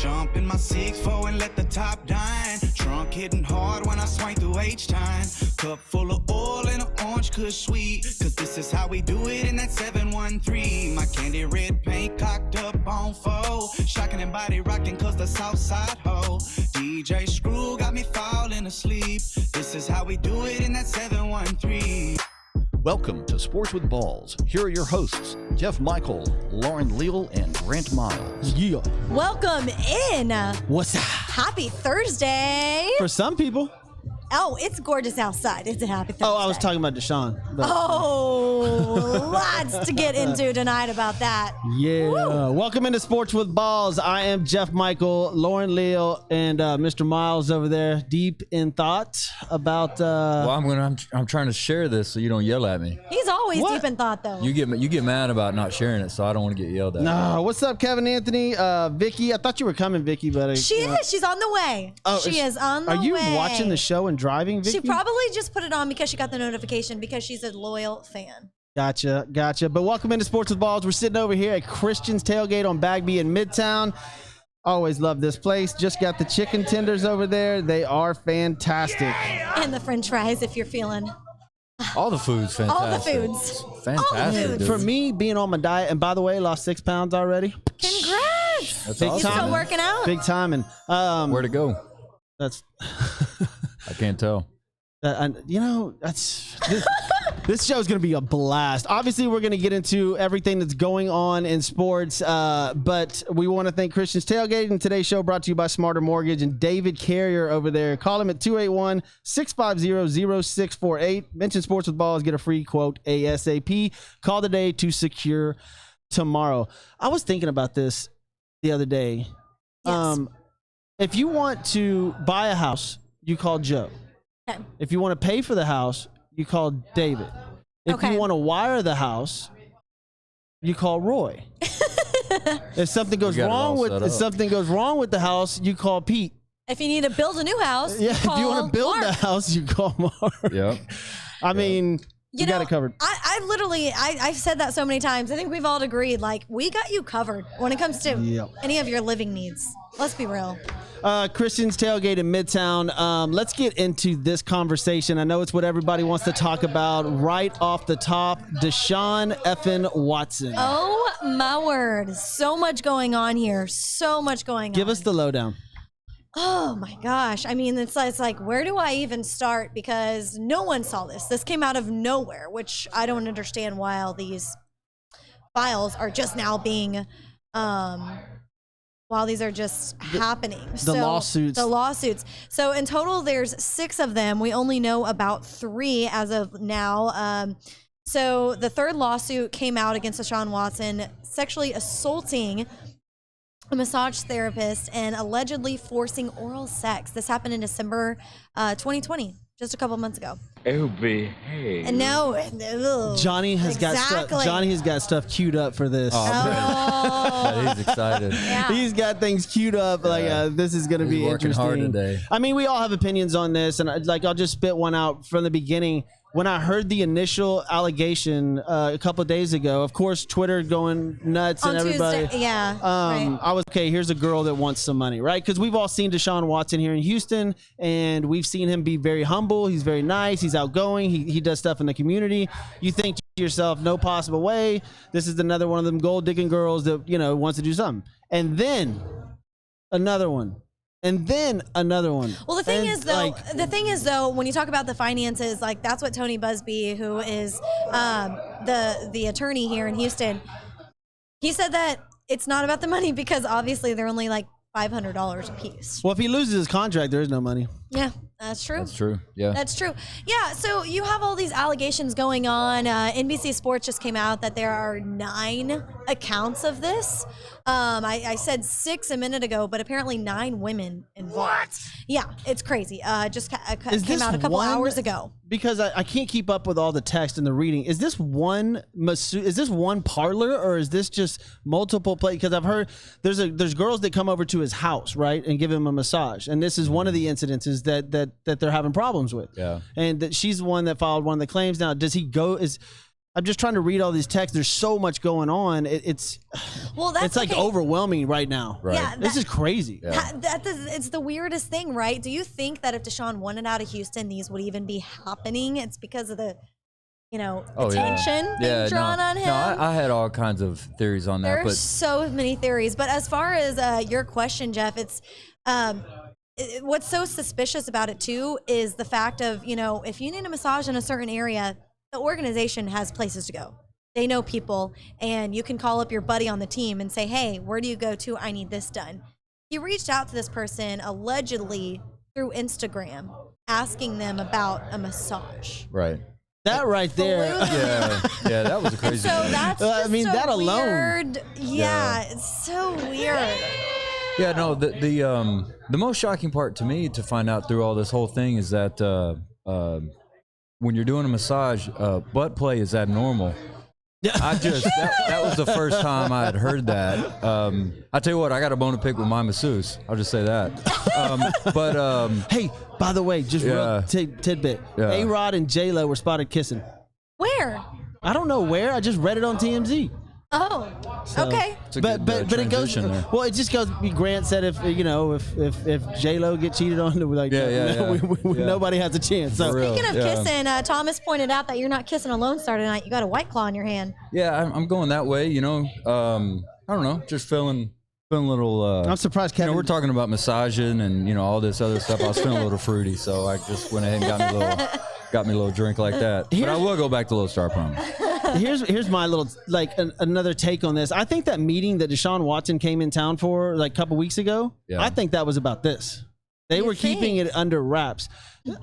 Jump in my 6'4" and let the top dine. Trunk hitting hard when I swing through H-time. Cup full of oil and an orange kush sweet. Cause this is how we do it in that 713. My candy red paint cocked up on foe. Shocking and body rocking cause the south side ho. DJ Screw got me falling asleep. This is how we do it in that 713. Welcome to Sports with Balls. Here are your hosts, Jeff Michael, Lauren Leal, and Grant Miles. Yeah. Welcome in. What's up? Happy Thursday. For some people. Oh, it's gorgeous outside. It's a happy Thursday. Oh, I was talking about Deshaun. But... Oh, lots to get into tonight about that. Yeah. Woo. Welcome into Sports with Balls. I am Jeff Michael, Lauren Leal, and Mr. Miles over there, deep in thought about. Well, I'm trying to share this so you don't yell at me. He's always What? deep in thought, though. You get mad about not sharing it, so I don't want to get yelled at. No, what's up, Kevin Anthony? Vicky, I thought you were coming, Vicky, but She is. She's on the way. Oh, she is on the way. Are you watching the show and driving, Vicky? She probably just put it on because she got the notification because she's a loyal fan. Gotcha. But welcome into Sports with Balls. We're sitting over here at Christian's Tailgate on Bagby in Midtown. Always love this place. Just got the chicken tenders over there. They are fantastic. And the french fries if you're feeling. All the food's fantastic. All the foods. Fantastic. All the foods. dude. For me, being on my diet, and by the way, lost 6 pounds already. Congrats. That's Big You awesome. time. still working out? Big time. And Where'd it go? that's I can't tell. this show is going to be a blast. Obviously, we're going to get into everything that's going on in sports, but we want to thank Christian's Tailgate, and today's show brought to you by Smarter Mortgage and David Carrier over there. Call him at 281-650-0648. Mention Sports with Balls, get a free quote ASAP. Call today to secure tomorrow. I was thinking about this the other day. Yes. If you want to buy a house, you call Joe. Okay. If you want to pay for the house, you call David. If Okay. you want to wire the house, you call Roy. If something goes got it wrong all with set up. the house, you call Pete. If you need to build a new house, Yeah, if you want to build Mark. the house, you call Mark. Yep. I mean, you got it covered. I've said that so many times. I think we've all agreed, like, we got you covered when it comes to Yep. any of your living needs. Let's be real. Christian's Tailgate in Midtown. Let's get into this conversation. I know it's what everybody wants to talk about right off the top. Deshaun effing Watson. Oh, my word. So much going on here. So much going on. Give us the lowdown. Oh, my gosh. I mean, it's like, where do I even start? Because no one saw this. This came out of nowhere, which I don't understand why all these files are just now being while these are just happening. The lawsuits. So in total, there's 6 of them. We only know about 3 as of now. So the third lawsuit came out against Deshaun Watson, sexually assaulting a massage therapist and allegedly forcing oral sex. This happened in December 2020, just a couple months ago. Oh, behave. And now, Johnny has got stuff queued up for this. God, he's excited. Yeah. He's got things queued up. Like this is going to He's be working interesting. hard today. I mean, we all have opinions on this, and I'll just spit one out from the beginning. When I heard the initial allegation a couple of days ago, of course, Twitter going nuts On and everybody. Tuesday, yeah, right. I was okay. Here's a girl that wants some money, right? Because we've all seen Deshaun Watson here in Houston, and we've seen him be very humble. He's very nice. He's outgoing. He does stuff in the community. You think to yourself, no possible way. This is another one of them gold digging girls that wants to do something, and then another one. And then another one. Well, the thing is though, when you talk about the finances, like that's what Tony Busby, who is the attorney here in Houston, he said that it's not about the money because obviously they're only like $500 a piece. Well, if he loses his contract, there is no money. Yeah, that's true. That's true. Yeah. That's true. Yeah, so you have all these allegations going on. NBC Sports just came out that there are 9 accounts of this. I said 6 a minute ago, but apparently 9 women involved. What? Yeah, it's crazy. Just came out a couple hours ago. Because I can't keep up with all the text and the reading. Is this one parlor, or is this just multiple places? Because I've heard there's girls that come over to his house, right, and give him a massage, and this is one of the incidences that they're having problems with. Yeah. And that she's the one that filed one of the claims. Now, does he go? I'm just trying to read all these texts. There's so much going on. It's that's like okay. overwhelming right now. Right. Yeah, This is crazy. it's the weirdest thing, right? Do you think that if Deshaun wanted out of Houston, these would even be happening? It's because of the, attention being drawn on him. No, I had all kinds of theories on that, There's but so many theories. But as far as your question, Jeff, it's what's so suspicious about it too is the fact of, if you need a massage in a certain area, the organization has places to go. They know people, and you can call up your buddy on the team and say, hey, where do you go to? I need this done. He reached out to this person allegedly through Instagram, asking them about a massage. right. That right there. Yeah, that was a crazy. So that's just that alone. weird. Yeah, it's so weird. Yeah, no, the most shocking part to me to find out through all this whole thing is that when you're doing a massage, butt play is abnormal. That was the first time I had heard that. I tell you what, I got a bone to pick with my masseuse. I'll just say that. Hey, by the way, just real tidbit. Yeah. A-Rod and J-Lo were spotted kissing. Where? I don't know where. I just read it on TMZ. Oh, So- okay. It's a But good, it goes. transition there. Well, it just goes. Grant said if J Lo get cheated on, like nobody has a chance. So For real. Speaking of Yeah. kissing, Thomas pointed out that you're not kissing a Lone Star tonight. You got a White Claw in your hand. Yeah, I'm going that way. I don't know, just feeling a little. I'm surprised Kevin. we're talking about massaging and all this other stuff. I was feeling a little fruity, so I just went ahead and got me a little drink like that. But I will go back to Lone Star, I promise. Here's my little another take on this. I think that meeting that Deshaun Watson came in town for like a couple weeks ago. Yeah. I think that was about this. They You were keeping think? it under wraps.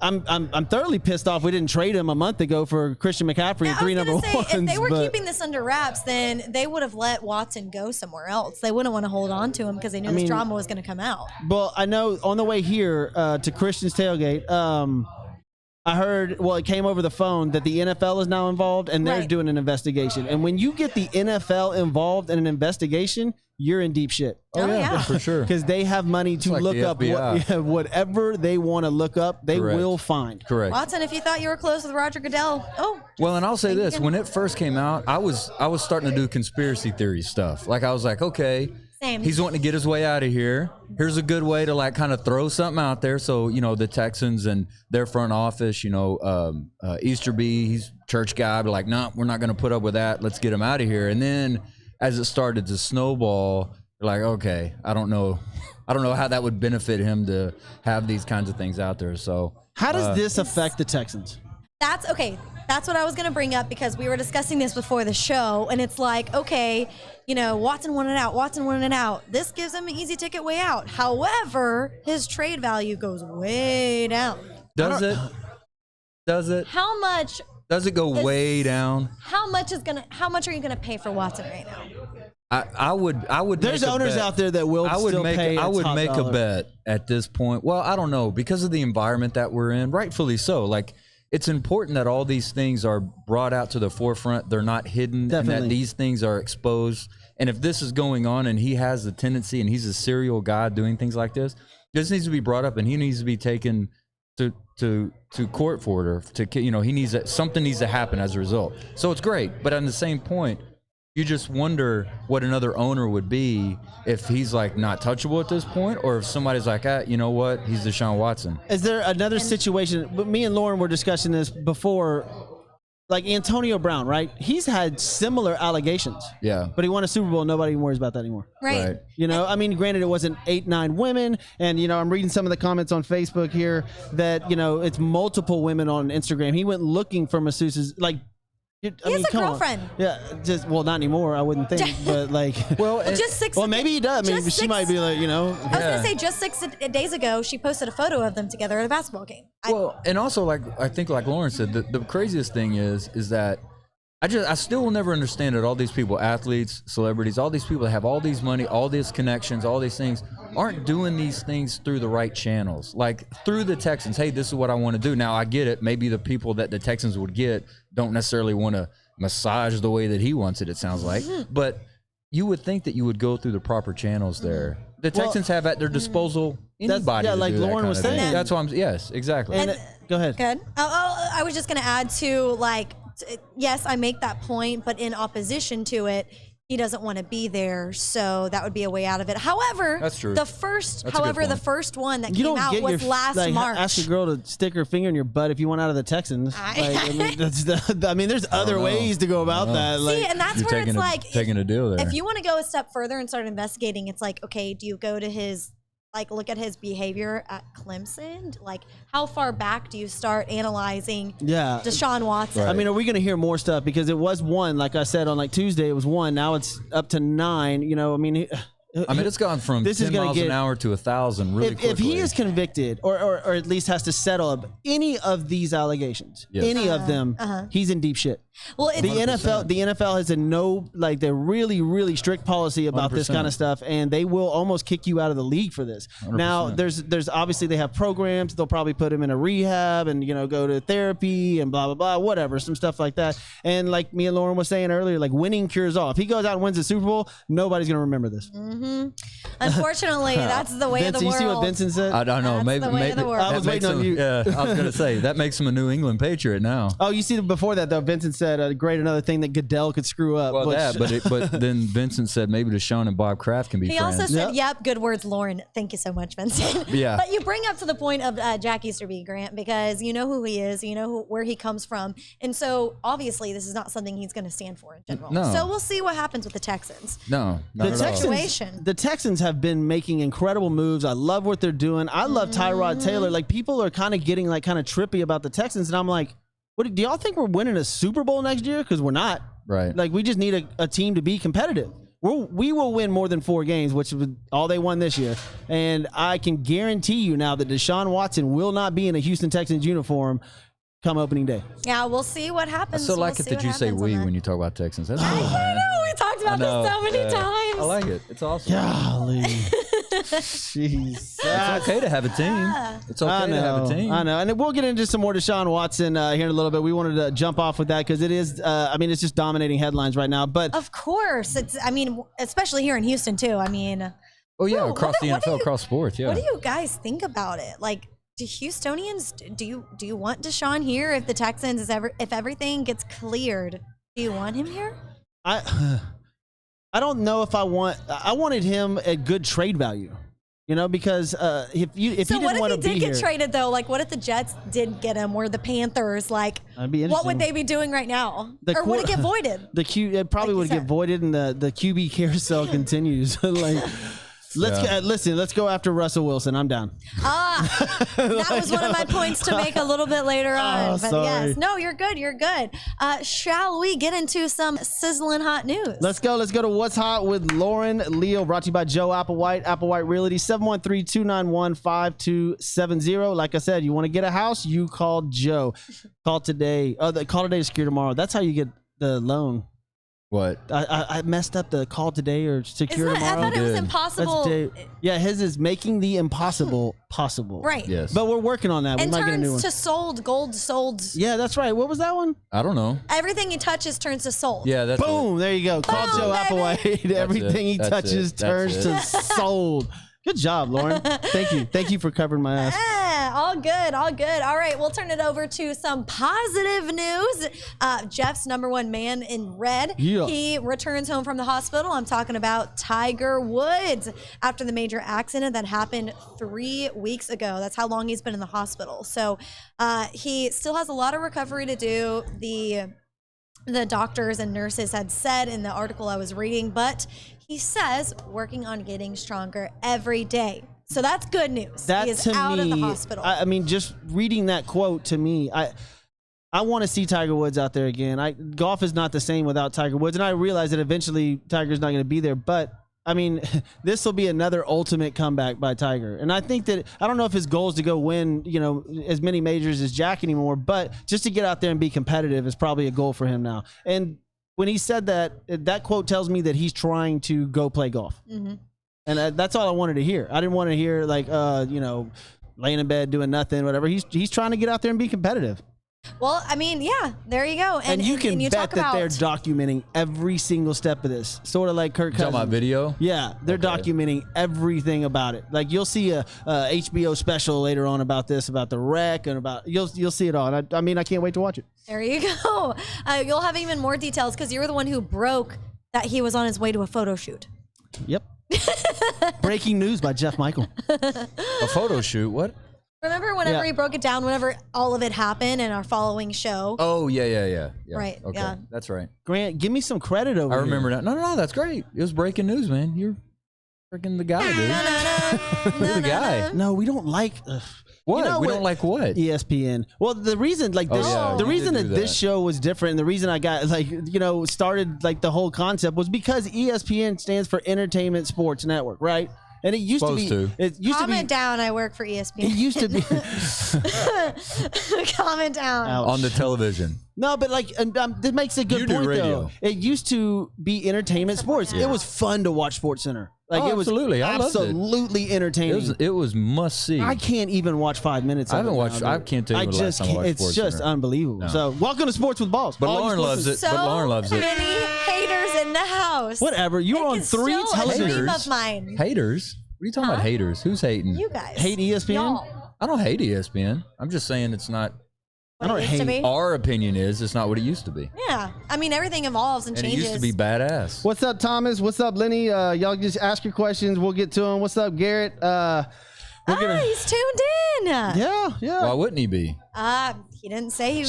I'm thoroughly pissed off. We didn't trade him a month ago for Christian McCaffrey and I three was number gonna say, ones. if they were but- keeping this under wraps, then they would have let Watson go somewhere else. They wouldn't want to hold on to him because they knew this drama was going to come out. Well, I know on the way here to Christian's tailgate, I heard, it came over the phone that the NFL is now involved and they're Right. doing an investigation. And when you get the NFL involved in an investigation, you're in deep shit. Oh, yeah. for sure. Because they have money to like look the up FBI. whatever they want to look up, they Correct. will find. Correct. Watson, if you thought you were close with Roger Goodell, Well, and I'll say Think this: again? when it first came out, I was starting to do conspiracy theory stuff. Like I was like, okay, Same. he's wanting to get his way out of here. Here's a good way to kind of throw something out there. So the Texans and their front office, Easterby, he's church guy, but like, no, we're not going to put up with that. Let's get him out of here. And then as it started to snowball, like, okay, I don't know how that would benefit him to have these kinds of things out there. So How does this affect the Texans? that's okay. That's what I was going to bring up because we were discussing this before the show, and it's like, okay, Watson wanted out. This gives him an easy ticket way out. However, his trade value goes way down. does it? Does it? How much? Does it go way down? How much are you gonna pay for Watson right now? I would. There's make a owners bet. out there that will still pay I a would top make dollar. a bet at this point. Well, I don't know, because of the environment that we're in, rightfully so. Like, it's important that all these things are brought out to the forefront. They're not hidden, and Definitely. that these things are exposed. And if this is going on, and he has the tendency, and he's a serial guy doing things like this needs to be brought up, and he needs to be taken to court for it, or he needs something needs to happen as a result. So it's great, but on the same point, you just wonder what another owner would be if he's like not touchable at this point, or if somebody's like, you know what, he's Deshaun Watson. Is there another situation? But me and Lauren were discussing this before. Like Antonio Brown, right? He's had similar allegations. Yeah. But he won a Super Bowl. Nobody even worries about that anymore. Right. I mean, granted, it wasn't 8-9 women, and I'm reading some of the comments on Facebook here that it's multiple women on Instagram. He went looking for masseuses, like. He has a come on. girlfriend. Yeah, not anymore. I wouldn't think, but like. Well, Just 6. Well, maybe he does. I mean, just she might be like, I was gonna say just 6 days ago, she posted a photo of them together at a basketball game. well, and also I think like Lauren said, the craziest thing is that I still will never understand it. All these people, athletes, celebrities, all these people that have all these money, all these connections, all these things, aren't doing these things through the right channels. Like through the Texans, hey, this is what I want to do. Now I get it. Maybe the people that the Texans would get don't necessarily want to massage the way that he wants it sounds like. But you would think that you would go through the proper channels there. The Texans have at their disposal anybody. yeah, to like do that Lauren kind was of thing. saying. That's why yes, exactly. And go ahead. Good. I was just gonna add to like yes, I make that point, but in opposition to it, he doesn't want to be there, so that would be a way out of it. However, That's true. The first, That's a good the point. first one that You came don't out get was your last like March. ask a girl to stick her finger in your butt if you want out of the Texans. I mean, there's other know. ways to go about that. Like, See, and that's You're where it's like taking a deal there. if you want to go a step further and start investigating, it's like, okay, do you go to his, like, look at his behavior at Clemson? Like, how far back do you start analyzing yeah. Deshaun Watson? I mean, are we going to hear more stuff? Because it was 1, like I said, on like Tuesday, it was 1. Now it's up to 9. You know, I mean, it's gone from This is 10 gonna miles get- an hour to 1,000 really quickly. if he is convicted or at least has to settle up any of these allegations, Yes. any of them, he's in deep shit. well, it's, The NFL has a they're really, really strict policy about this 100%. kind of stuff, and they will almost kick you out of the league for this. 100%. Now, there's obviously they have programs. They'll probably put him in a rehab and go to therapy and blah blah blah, whatever, some stuff like that. And like me and Lauren was saying earlier, like winning cures all. If he goes out and wins the Super Bowl, nobody's gonna remember this. unfortunately, that's the way of the Vincent, you world. see what Vincent said? I don't know. That's Maybe the way of the world. I was that makes waiting on him- you. Yeah, I was gonna say that makes him a New England Patriot now. Oh, you see, before that though, Vincent said, "Great, another thing that Goodell could screw up." Well, which- but then Vincent said maybe Deshaun and Bob Kraft can be He friends. also said, Yep. "Yep, good words, Lauren. Thank you so much, Vincent." Yeah. But you bring up to the point of Jack Easterby, Grant, because you know who he is, you know where he comes from, and so obviously this is not something he's going to stand for in general. No. So we'll see what happens with the Texans. No, not The at all. Situation. The Texans have been making incredible moves. I love what they're doing. I love Tyrod Taylor. Like, people are kind of getting like kind of trippy about the Texans, and I'm like, what do y'all think we're winning a Super Bowl next year? Because we're not. Right. Like, we just need a team to be competitive. We will win more than 4 games, which is all they won this year. And I can guarantee you now that Deshaun Watson will not be in a Houston Texans uniform come opening day. Yeah, we'll see what I happens. still like We'll it see that what you say happens on we that. when you talk about Texans. That's I cool, man. know we talked about I this so many yeah. times. I like it. It's awesome. Golly. Jeez. It's okay to have a team. It's okay to have a team. I know. And we'll get into some more Deshaun Watson here in a little bit. We wanted to jump off with that because it is, it's just dominating headlines right now. But Of course, especially here in Houston too. I mean, Oh yeah, Bro, across the what do NFL, you- across sports. Yeah. what do you guys think about it? Like, do Houstonians do you want Deshaun here if the Texans if everything gets cleared? Do you want him here? I don't know if I wanted him at good trade value. Because if he So didn't what if want he to be did get here, traded though? Like, what if the Jets did get him, or the Panthers? Like, That'd be what would interesting. they be doing right now? The Or would it quar- get voided? it probably Like you would get said. voided, and the QB carousel continues. Like, let's go after Russell Wilson. I'm down. That was one of my points to make a little bit later on. But sorry. yes, no, you're good. You're good. Shall we get into some sizzling hot news? Let's go to What's Hot with Lauren Leal, brought to you by Joe Applewhite Realty, 713-291-5270. Like I said, you want to get a house, you call Joe. Call today. Call today to secure tomorrow. That's how you get the loan. What? I messed up the call today or secure Isn't that, I tomorrow. thought it was Good. impossible. Yeah, his is making the impossible possible. Right. Yes. But we're working on that. And we might get a new one. turns to sold, gold sold. Yeah, that's right. What was that one? I don't know. Everything he touches turns to sold. Yeah, that's Boom! There you go. Call Boom, Joe baby. Applewhite. Everything he That's touches it. That's turns it. to sold. Good job, Lauren. Thank you. Thank you for covering my ass. Yeah, all good, all good. All right, we'll turn it over to some positive news. Jeff's number one man in red. Yeah. He returns home from the hospital. I'm talking about Tiger Woods after the major accident that happened 3 weeks ago. That's how long he's been in the hospital. So he still has a lot of recovery to do. The doctors and nurses had said in the article I was reading, but he says working on getting stronger every day. So that's good news. That He is to out me, of the hospital. I mean, just reading that quote to me, I want to see Tiger Woods out there again. Golf is not the same without Tiger Woods, and I realize that eventually Tiger's not going to be there. But I mean, this will be another ultimate comeback by Tiger, and I think that I don't know if his goal is to go win, as many majors as Jack anymore, but just to get out there and be competitive is probably a goal for him now. And when he said that quote tells me that he's trying to go play golf. Mm-hmm. And that's all I wanted to hear. I didn't want to hear laying in bed doing nothing, whatever. He's trying to get out there and be competitive. Well, I mean, yeah, there you go. And you can you bet talk that about, they're documenting every single step of this, sort of like Kirk Talking Cousins. about video? Yeah, they're documenting everything about it. Like you'll see a HBO special later on about this, about the wreck, and about you'll see it all. And I mean, I can't wait to watch it. There you go. You'll have even more details because you were the one who broke that he was on his way to a photo shoot. Yep. Breaking news by Jeff Michael. A photo shoot? What? Remember whenever Yeah. he broke it down, whenever all of it happened in our following show? Oh, yeah. Right, Okay, yeah. that's right. Grant, give me some credit over I here. remember that. No, that's great. It was breaking news, man. You're freaking the guy, dude. You're the guy. No, we don't like. What? You know we what? don't like what? ESPN. Well, the reason like this, yeah, the you reason did that do this that. show was different, and the reason I got started like the whole concept was because ESPN stands for Entertainment Sports Network, right? And it used Supposed to to. be. It used Comment to be. down. I work for ESPN. It used to be. Comment down. Ouch. On the television. No, but like, that makes a good You do point radio. though. It used to be Entertainment Sports. It was fun to watch Sports Center. Like Oh, it was absolutely. I loved it. absolutely entertaining. It was must see. I can't even watch 5 minutes. I of haven't it watched- now, I dude. can't tell you the last just time I can't- watched It's Sports just Center. unbelievable. No. So, welcome to Sports with Balls. But All you Lauren supposed loves to- it. But Lauren loves it. Many haters in the house. Whatever. You It were on is 3 still a dream televisions. of mine. Haters? What are you talking about, haters? Who's hating? You guys. Hate ESPN? Y'all. I don't hate ESPN. I'm just saying it's not. What I don't it used to hate be. Our opinion is it's not what it used to be. Yeah. I mean, everything evolves and And it changes. used to be badass. What's up, Thomas? What's up, Lenny? Y'all just ask your questions. We'll get to them. What's up, Garrett? He's tuned in. Yeah. Why wouldn't he be? He didn't say.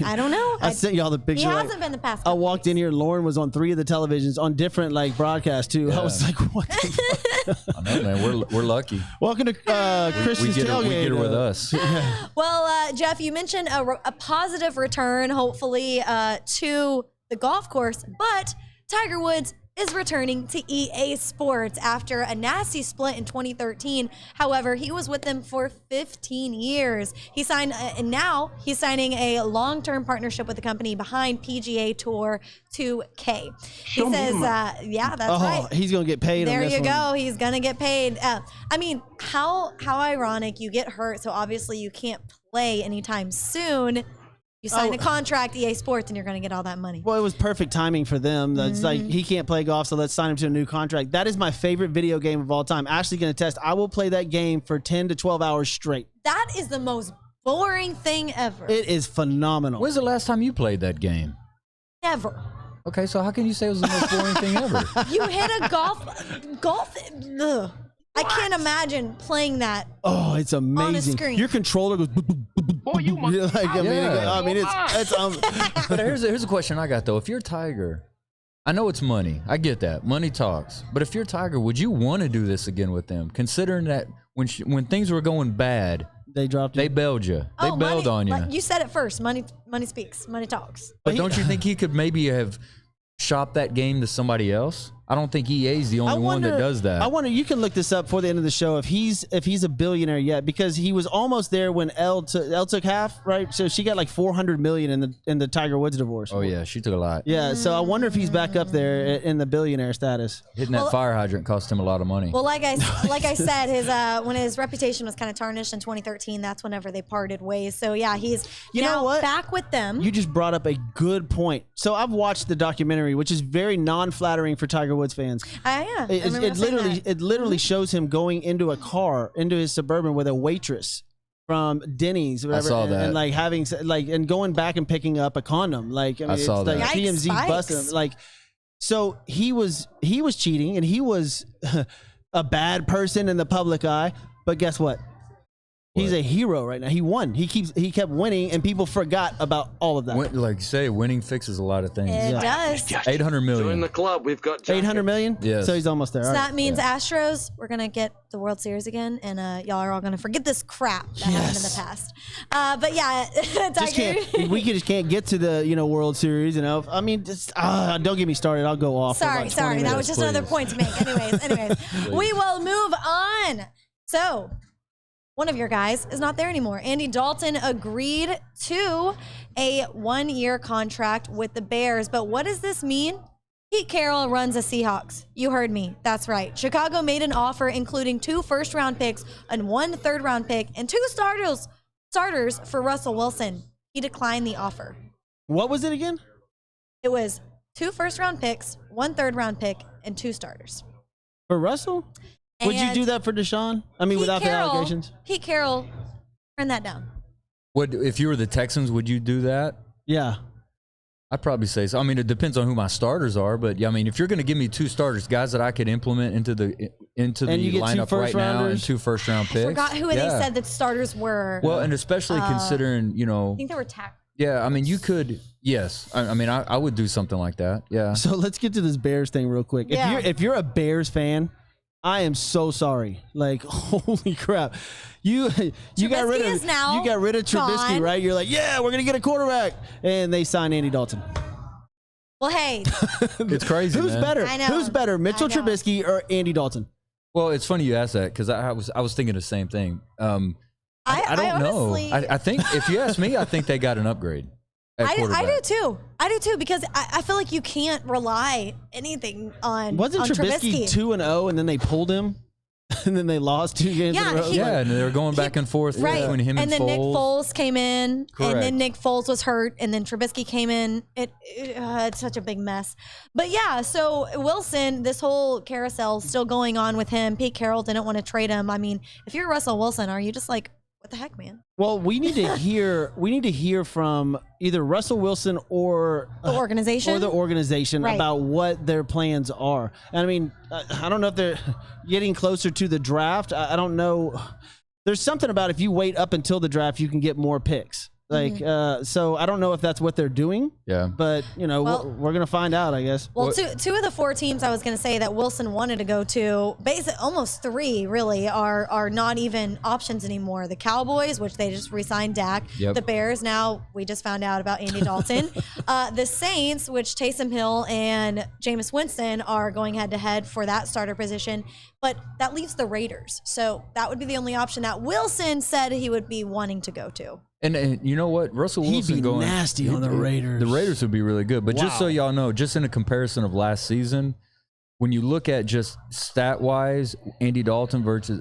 I don't know. I sent y'all the He picture. like, hasn't been the past. I couple walked in here. Lauren was on 3 of the televisions on different like broadcasts too. I was like, "What?" the fuck? I know, man. We're lucky. Welcome to We Christian's get her, tailgate. we get her with us. Well, Jeff, you mentioned a positive return, hopefully, to the golf course, but Tiger Woods is returning to EA Sports after a nasty split in 2013. However, he was with them for 15 years. He signed, and now he's signing a long-term partnership with the company behind PGA Tour 2K. He says, yeah, that's right. He's gonna get paid. There on this you one. go. He's gonna get paid. I mean, how ironic. You get hurt, so obviously you can't play anytime soon. You sign a contract, EA Sports, and you're gonna get all that money. Well, it was perfect timing for them. That's like he can't play golf, so let's sign him to a new contract. That is my favorite video game of all time. Ashley's gonna test. I will play that game for 10 to 12 hours straight. That is the most boring thing ever. It is phenomenal. When's the last time you played that game? Never. Okay, so how can you say it was the most boring thing ever? You hit a golf. Ugh. I can't imagine playing that. Oh, it's amazing. screen. Your controller goes. You're like, Yeah. I mean, it's But here's a question I got though. If you're Tiger, I know it's money. I get that. Money talks. But if you're Tiger, would you want to do this again with them? Considering that when things were going bad, they dropped. they bailed you. They bailed on you. You said it first. Money speaks. Money talks. But don't you think he could maybe have shopped that game to somebody else? I don't think EA's the only one that does that. I wonder. You can look this up before the end of the show if he's a billionaire yet, because he was almost there when Elle took half, right? So she got like 400 million in the Tiger Woods divorce. Oh yeah, she took a lot. Yeah. So I wonder if he's back up there in the billionaire status. Hitting that fire hydrant cost him a lot of money. Well, like I said, his when his reputation was kind of tarnished in 2013, that's whenever they parted ways. So yeah, he's now back with them. You just brought up a good point. So I've watched the documentary, which is very non-flattering for Tiger Woods fans. Yeah. It literally shows him going into a car, into his Suburban with a waitress from Denny's, or whatever, I saw that. and like having and going back and picking up a condom. Like I mean, saw it's that. like Yikes, TMZ busted him. Like, so he was cheating, and he was a bad person in the public eye. But guess what? He's a hero right now. He won. He kept winning, and people forgot about all of that. Like you say, winning fixes a lot of things. It does. 800 million. Join the club. We've got 800 million. Yes. So he's almost there. So All right. that means Astros, we're gonna get the World Series again, and y'all are all gonna forget this crap that happened in the past. But yeah, Just Tiger. we just can't get to the World Series. I mean, just don't get me started. I'll go off. for Sorry. about 20 That minutes. was just another point to make. Anyways, we will move on. So, one of your guys is not there anymore. Andy Dalton agreed to a 1-year contract with the Bears. But what does this mean? Pete Carroll runs the Seahawks. You heard me. That's right. Chicago made an offer including 2 first-round picks and 1 third-round pick and 2 starters for Russell Wilson. he declined the offer. What was it again? It was 2 first-round picks, 1 third-round pick, and 2 starters. For Russell? Would you And do that for Deshaun? I mean, without the allegations? Pete Carroll turned that down. What if you were the Texans? Would you do that? Yeah. I'd probably say so. I mean, it depends on who my starters are, but yeah, I mean, if you're going to give me 2 starters, guys that I could implement into the And you get 2 lineup right now, and first-rounders? 2 first-round picks. Forgot who they said that starters were. Well, and especially considering, I think they were tackles. yeah, I mean, you could, yes. I mean, I would do something like that. Yeah. So let's get to this Bears thing real quick. Yeah. If you're a Bears fan, I am so sorry. Like, holy crap. You got rid Trubisky is now of Trubisky, gone. right? You're like, yeah, we're gonna get a quarterback. And they signed Andy Dalton. Well, hey, It's crazy, Who's man. better? I know. Who's better, Mitchell I know. Trubisky or Andy Dalton? Well, it's funny you asked that because I was thinking the same thing. I I don't know. honestly- I think if you ask me, I think they got an upgrade. At I quarterback. do too. I do too because I feel like you can't rely anything on Wasn't on Trubisky 2-0 and then they pulled him? And then they lost 2 games in a Yeah, row? Yeah, and they were going back and forth Right. between him and then Foles. Nick Foles came in, Correct. and then Nick Foles was hurt, and then Trubisky came in. It's such a big mess. But yeah, so Wilson, this whole carousel is still going on with him. Pete Carroll didn't want to trade him. I mean, if you're Russell Wilson, are you just like, what the heck, man? Well, we need to hear from either Russell Wilson or The organization? Right. about what their plans are. And I mean, I don't know if they're getting closer to the draft. I don't know. There's something about if you wait up until the draft, you can get more picks. Like, so I don't know if that's what they're doing. Yeah. But Well- we're gonna find out, I guess. Well, two of the 4 teams I was going to say that Wilson wanted to go to, basically almost 3 really, are not even options anymore. The Cowboys, which they just re-signed Dak. Yep. The Bears, now we just found out about Andy Dalton. The Saints, which Taysom Hill and Jameis Winston are going head-to-head for that starter position. But that leaves the Raiders. So that would be the only option that Wilson said he would be wanting to go to. And you know what? Russell He'd Wilson be going nasty on the Raiders. The Raiders would be really good. But just so Wow. y'all know, just in a comparison of last season, when you look at just stat wise, Andy Dalton versus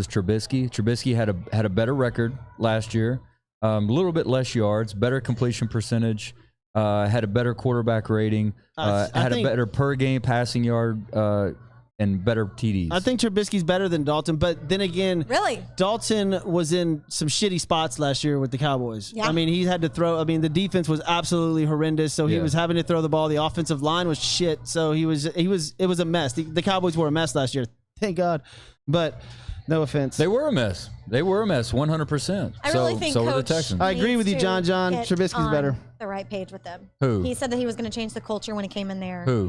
Trubisky had a better record last year, a little bit less yards, better completion percentage, had a better quarterback rating, I had a think- better per game passing yard, and better TDs. I think Trubisky's better than Dalton, but then again, Really? Dalton was in some shitty spots last year with the Cowboys. Yeah. I mean, he had to throw. I mean, the defense was absolutely horrendous, so he Yeah. was having to throw the ball. The offensive line was shit, so it was a mess. The Cowboys were a mess last year. Thank God, but no offense. They were a mess. 100%. I really think so were the Coach Texans. I agree needs with you, to John. get Trubisky's on better. The right page with them. Who? He said that he was going to change the culture when he came in there. Who?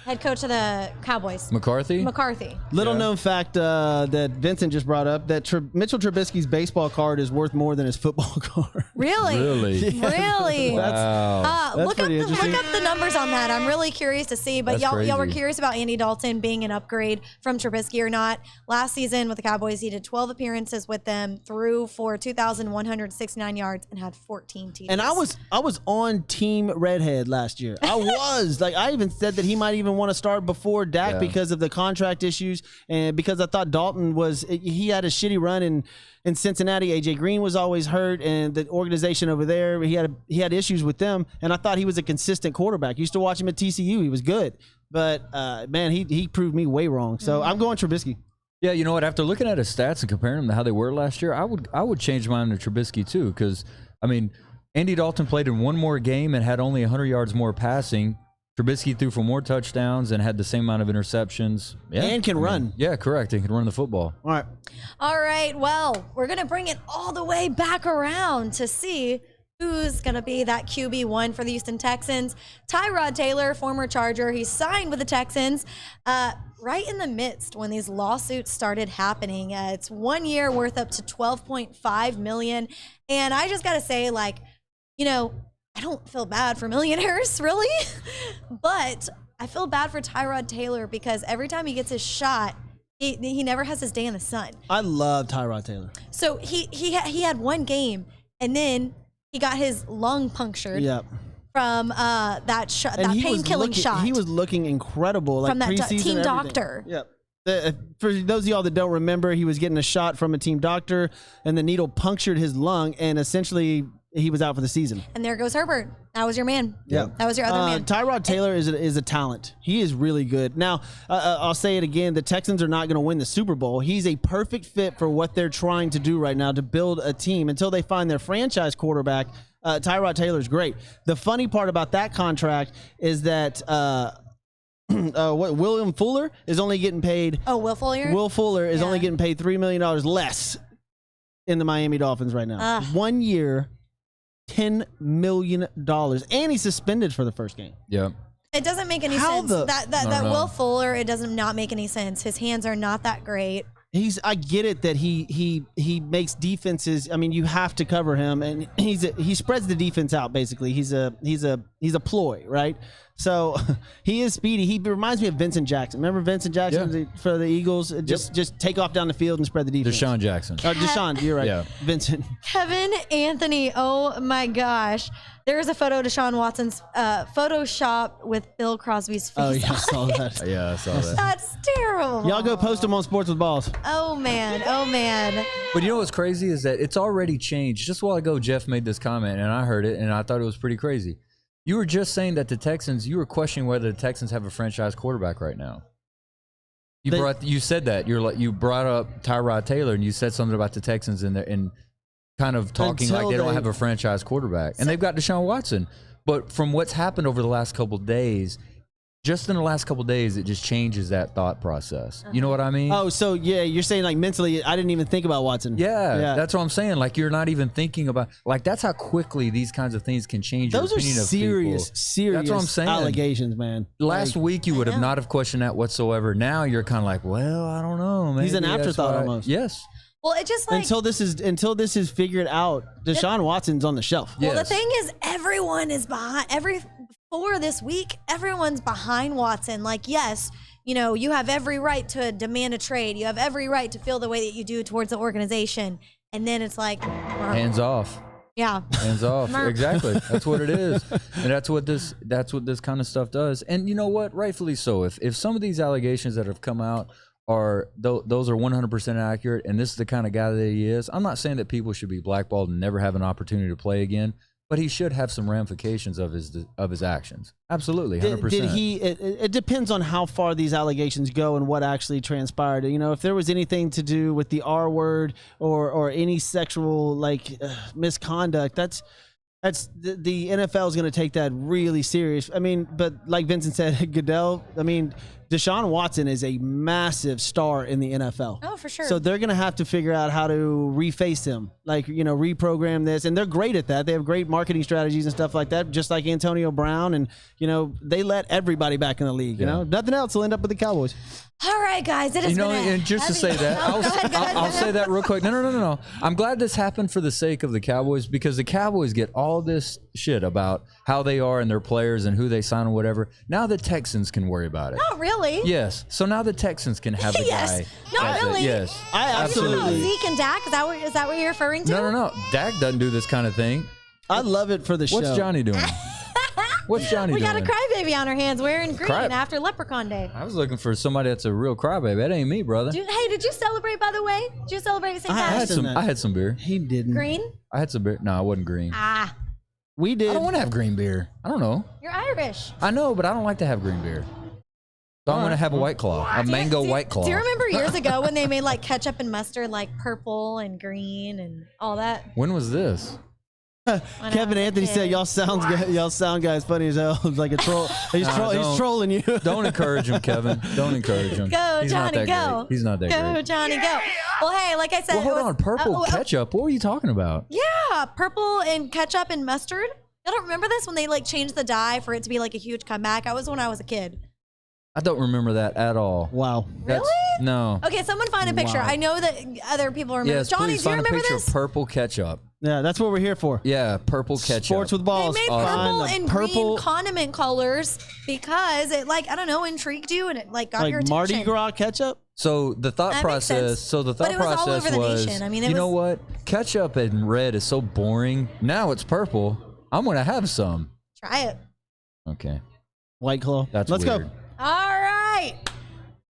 Head coach of the Cowboys, McCarthy? McCarthy. Little known fact that Vincent just brought up that Mitchell Trubisky's baseball card is worth more than his football card. Really? Really? Really? Wow. That's Look up pretty interesting. the numbers on that. I'm really curious to see. But That's y'all were crazy. curious about Andy Dalton being an upgrade from Trubisky or not. Last season with the Cowboys, he did 12 appearances with them, threw for 2,169 yards, and had 14 TDs. And I was on Team Redhead last year. I was like, I even said that he might even want to start before Dak Yeah. because of the contract issues, and because I thought Dalton he had a shitty run in Cincinnati. AJ Green was always hurt, and the organization over there, he had issues with them. And I thought he was a consistent quarterback. Used to watch him at TCU. He was good, but man, he proved me way wrong. So I'm going Trubisky. Yeah, you know what? After looking at his stats and comparing them to how they were last year, I would change mine to Trubisky too. Because I mean, Andy Dalton played in one more game and had only 100 yards more passing. Trubisky threw for more touchdowns and had the same amount of interceptions. Yeah, And can run. Yeah, correct. He can run the football. All right. All right, well, we're going to bring it all the way back around to see who's going to be that QB1 for the Houston Texans. Tyrod Taylor, former Charger, he signed with the Texans right in the midst when these lawsuits started happening. It's 1 year worth up to $12.5 million. And I just got to say, like, you know, I don't feel bad for millionaires, really, but I feel bad for Tyrod Taylor because every time he gets his shot, he never has his day in the sun. I love Tyrod Taylor. So he had one game, and then he got his lung punctured Yep. from that shot, And that he was pain-killing looking- shot. He was looking incredible, like From that preseason team and everything. doctor. Yep. For those of y'all that don't remember, he was getting a shot from a team doctor, and the needle punctured his lung, and essentially he was out for the season. And there goes Herbert. That was your man. Yeah. That was your other man. Tyrod Taylor is a talent. He is really good. Now, I'll say it again. The Texans are not going to win the Super Bowl. He's a perfect fit for what they're trying to do right now to build a team. Until they find their franchise quarterback, Tyrod Taylor's great. The funny part about that contract is that William Fuller is only getting paid. Oh, Will Fuller? Will Fuller is only getting paid $3 million less in the Miami Dolphins right now. 1 year, $10 million. And he's suspended for the first game. Yep. It doesn't make any How sense. the- That Will Fuller, it does not make any sense. His hands are not that great. I get it that he makes defenses. I mean, you have to cover him, and he spreads the defense out. Basically, he's a ploy, right? So he is speedy. He reminds me of Vincent Jackson. Remember Vincent Jackson for the Eagles? Just take off down the field and spread the defense. Deshaun Jackson. Deshaun, you're right. Yeah. Vincent. Kevin Anthony, oh my gosh. There is a photo of Deshaun Watson's Photoshop with Bill Crosby's face. Oh yeah, I on saw it. that. Yeah, I saw that. That's terrible. Y'all go post them on Sports with Balls. Oh man, oh man. But you know what's crazy is that it's already changed. Just a while ago, Jeff made this comment, and I heard it, and I thought it was pretty crazy. You were just saying that the Texans, you were questioning whether the Texans have a franchise quarterback right now. You said that. You brought up Tyrod Taylor, and you said something about the Texans in there, and kind of talking like they don't have a franchise quarterback. And they've got Deshaun Watson. But from what's happened over the last couple of days, just in the last couple of days, it just changes that thought process. You know what I mean? Oh, so yeah, you're saying like mentally, I didn't even think about Watson. Yeah, that's what I'm saying. Like you're not even thinking about, like that's how quickly these kinds of things can change your Those are opinion of serious That's what I'm saying. allegations, man. Last week you would have not have questioned that whatsoever. Now you're kind of like, well, I don't know. Maybe He's an that's afterthought why- almost. Yes. Well, it just like until this is figured out, Deshaun Watson's on the shelf. Well, the Yes. thing is, everyone is behind. For this week, everyone's behind Watson. Like, yes, you have every right to demand a trade. You have every right to feel the way that you do towards the organization. And then it's like, Hands off. yeah. Hands off. Merp. Exactly. That's what it is. And that's what this kind of stuff does. And you know what? Rightfully so. If some of these allegations that have come out are those are 100% accurate, and this is the kind of guy that he is, I'm not saying that people should be blackballed and never have an opportunity to play again, but he should have some ramifications of his actions. Absolutely, 100%. Did he? It depends on how far these allegations go and what actually transpired. If there was anything to do with the R word or any sexual misconduct, that's the NFL is going to take that really serious. I mean, but like Vincent said, Goodell. I mean, Deshaun Watson is a massive star in the NFL. Oh, for sure. So they're going to have to figure out how to reface him, reprogram this. And they're great at that. They have great marketing strategies and stuff like that, just like Antonio Brown. And, they let everybody back in the league. Nothing else will end up with the Cowboys. All right, guys. It has been and just to say that, I'll say that real quick. No. I'm glad this happened for the sake of the Cowboys, because the Cowboys get all this shit about how they are and their players and who they sign and whatever. Now the Texans can worry about it. Not really. Yes. So now the Texans can have a Yes. guy. Not really. Yes. I Are you talking about absolutely. Zeke and Dak? Is that what you're referring to? No. Dak doesn't do this kind of thing. I love it for the show. What's Johnny doing? What's Johnny We doing? got a crybaby on our hands wearing green Cry- after Leprechaun Day. I was looking for somebody that's a real crybaby. That ain't me, brother. Did you celebrate, by the way? Did you celebrate St. I I asked had Patrick's? him some. that. I had some beer. He didn't. Green? I had some beer. No, I wasn't green. Ah, We did. I don't want to have green beer. I don't know. you're Irish. I know, but I don't like to have green beer. So I'm going to have a White Claw, a mango White Claw. Do you remember years ago when they made like ketchup and mustard, like purple and green and all that? When was this? When I Kevin was a Anthony said, kid. y'all sound guys funny as hell. Like a troll. He's don't. trolling you. Don't encourage him, Kevin. Don't encourage him. Go, He's Johnny, not that go. great. He's not that Go, great. Johnny, go. Well, hey, like I said, Well, hold it was, on. Purple ketchup. What were you talking about? Yeah, purple and ketchup and mustard. I don't remember this when they like changed the dye for it to be like a huge comeback. I was when I was a kid. I don't remember that at all. Wow. That's- No. Okay, someone find a picture. Wow. I know that other people remember. Yes, Johnny, please do you find a remember picture this? of purple ketchup. Yeah, that's what we're here for. Yeah, purple ketchup. Sports with They balls. made Awesome. purple Find the and green condiment colors because it like I don't know intrigued you and it like got your like attention. Mardi Gras ketchup. So the thought That makes process. sense. So the But thought it was all process over the was. nation. I mean, it you know was- what? Ketchup and red is so boring. Now it's purple. I'm gonna have some. Try it. Okay. White Claw. That's Let's weird. go. All right.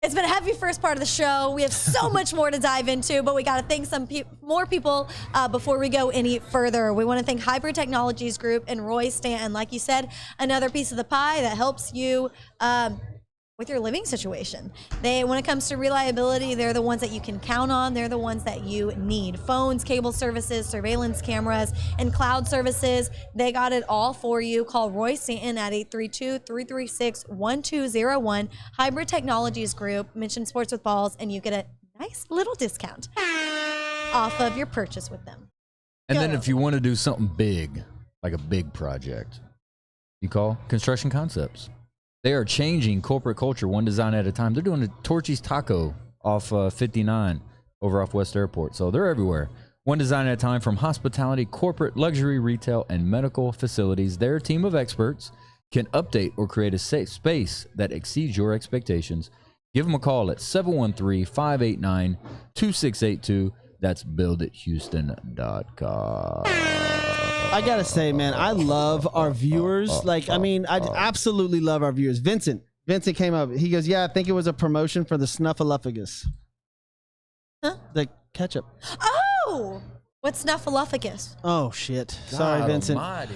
It's been a heavy first part of the show. We have so much more to dive into, but we got to thank some more people before we go any further. We want to thank Hybrid Technologies Group and Roy Stanton. Like you said, another piece of the pie that helps you with your living situation. When it comes to reliability, they're the ones that you can count on. They're the ones that you need. Phones, cable services, surveillance cameras, and cloud services. They got it all for you. Call Roy Stanton at 832-336-1201. Hybrid Technologies Group. Mention Sports with Balls, and you get a nice little discount off of your purchase with them. And then if you want to do something big, like a big project, you call Construction Concepts. They are changing corporate culture one design at a time. They're doing a Torchy's Taco off 59 over off West Airport. So they're everywhere. One design at a time, from hospitality, corporate, luxury, retail, and medical facilities. Their team of experts can update or create a safe space that exceeds your expectations. Give them a call at 713-589-2682. That's buildithouston.com. I gotta say, man, I love our viewers. Like, I mean, I absolutely love our viewers. Vincent came up. He goes, "Yeah, I think it was a promotion for the Snuffleupagus." Huh? The ketchup. Oh, what's Snuffleupagus? Oh shit! Sorry, Vincent. Almighty.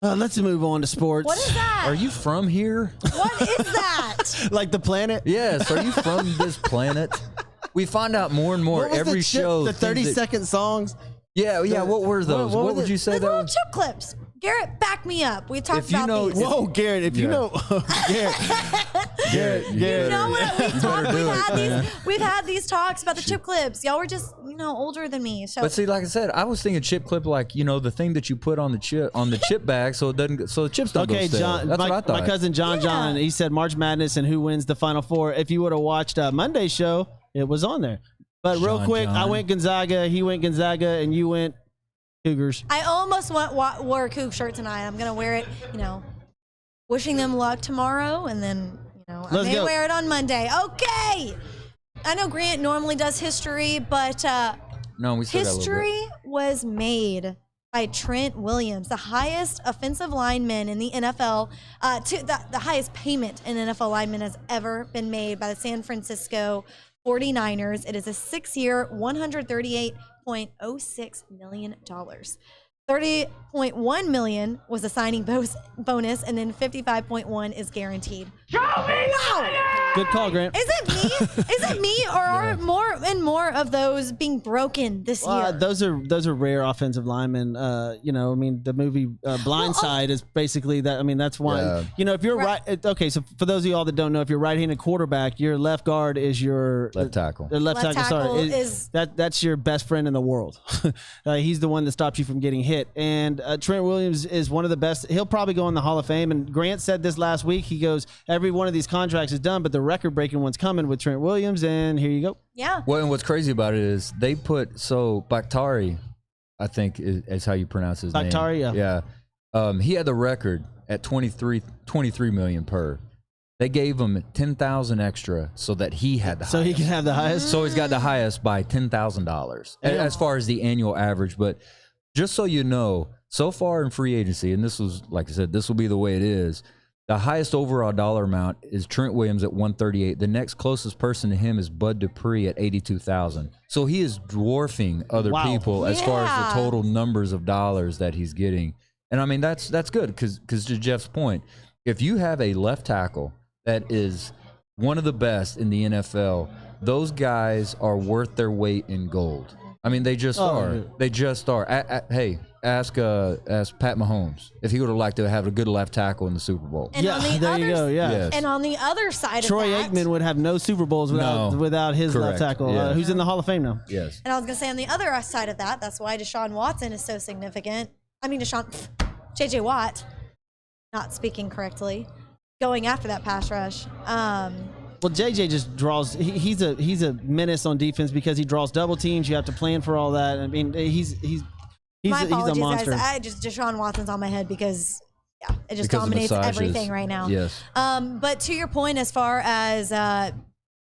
Let's move on to sports. What is that? Are you from here? What is that? Like the planet? Yes. Are you from this planet? We find out more and more What was every show. The things 30-second songs. Yeah. What were those? what What, were would you say The that little was? chip clips. Garrett, back me up. We talked If you about know- these. Whoa, Garrett! If you Yeah. know, Garrett, You know what? man. We've had these talks about the chip clips. Y'all were just, older than me. So But see, like I said, I was thinking chip clip, like the thing that you put on the chip bag, so it doesn't, so the chips don't go Okay, stale. John. That's what I My thought. cousin John. He said March Madness and who wins the Final Four. If you would have watched Monday's show, it was on there. But real John, quick, I John. went Gonzaga. He went Gonzaga, and you went Cougars. I almost wore a Coug shirt tonight. I'm gonna wear it. Wishing them luck tomorrow, and then I Let's may go. wear it on Monday. Okay. I know Grant normally does history, but No, we still got a little bit. history was made by Trent Williams, the highest offensive lineman in the NFL, the highest payment an NFL lineman has ever been made by the San Francisco 49ers. It is a 6-year, $138.06 million. $30.1 million was a signing bonus, and then $55.1 is guaranteed. Wow! Good call, Grant. Is it me? Is it me, or are more and more of those being broken this year? Those are rare offensive linemen. The movie Blindside is basically that. I mean, that's why. Yeah. If you're right. Okay, so for those of y'all that don't know, if you're right-handed quarterback, your left guard is your Left tackle. Left tackle. Sorry, is- that's your best friend in the world. He's the one that stops you from getting hit. And Trent Williams is one of the best. He'll probably go in the Hall of Fame. And Grant said this last week. He goes, every one of these contracts is done, but the record-breaking one's coming with Trent Williams. And here you go. Yeah. Well, and what's crazy about it is they put Bakhtari, I think is how you pronounce his name. Bakhtari, yeah. Yeah. He had the record at 23 million per. They gave him 10,000 extra so that he had the So highest. he can have the highest. So he's got the highest by $10,000 as far as the annual average. But just so you know, so far in free agency, and this was, like I said, this will be the way it is. The highest overall dollar amount is Trent Williams at 138. The next closest person to him is Bud Dupree at 82,000. So he is dwarfing other Wow. people as far as Yeah. the total numbers of dollars that he's getting. And I mean, that's good because to Jeff's point, if you have a left tackle that is one of the best in the NFL, those guys are worth their weight in gold. I mean, they just are. yeah. They just are. Hey, ask Pat Mahomes if he would have liked to have a good left tackle in the Super Bowl. And Yeah, on the there other, you go. Yeah. Yes. And on the other side Troy of that, Aikman would have no Super Bowls No. without his left Correct. tackle, Yeah. who's in the Hall of Fame now. Yes. and I was gonna say on the other side of that, that's why Deshaun Watson is so significant. I mean, JJ Watt, not speaking correctly, going after that pass rush. Well, JJ just draws. He's a menace on defense because he draws double teams. You have to plan for all that. I mean, he's My a apologies, monster. guys. Deshaun Watson's on my head because it just Because of dominates massages. everything right now. Yes. But to your point, as far as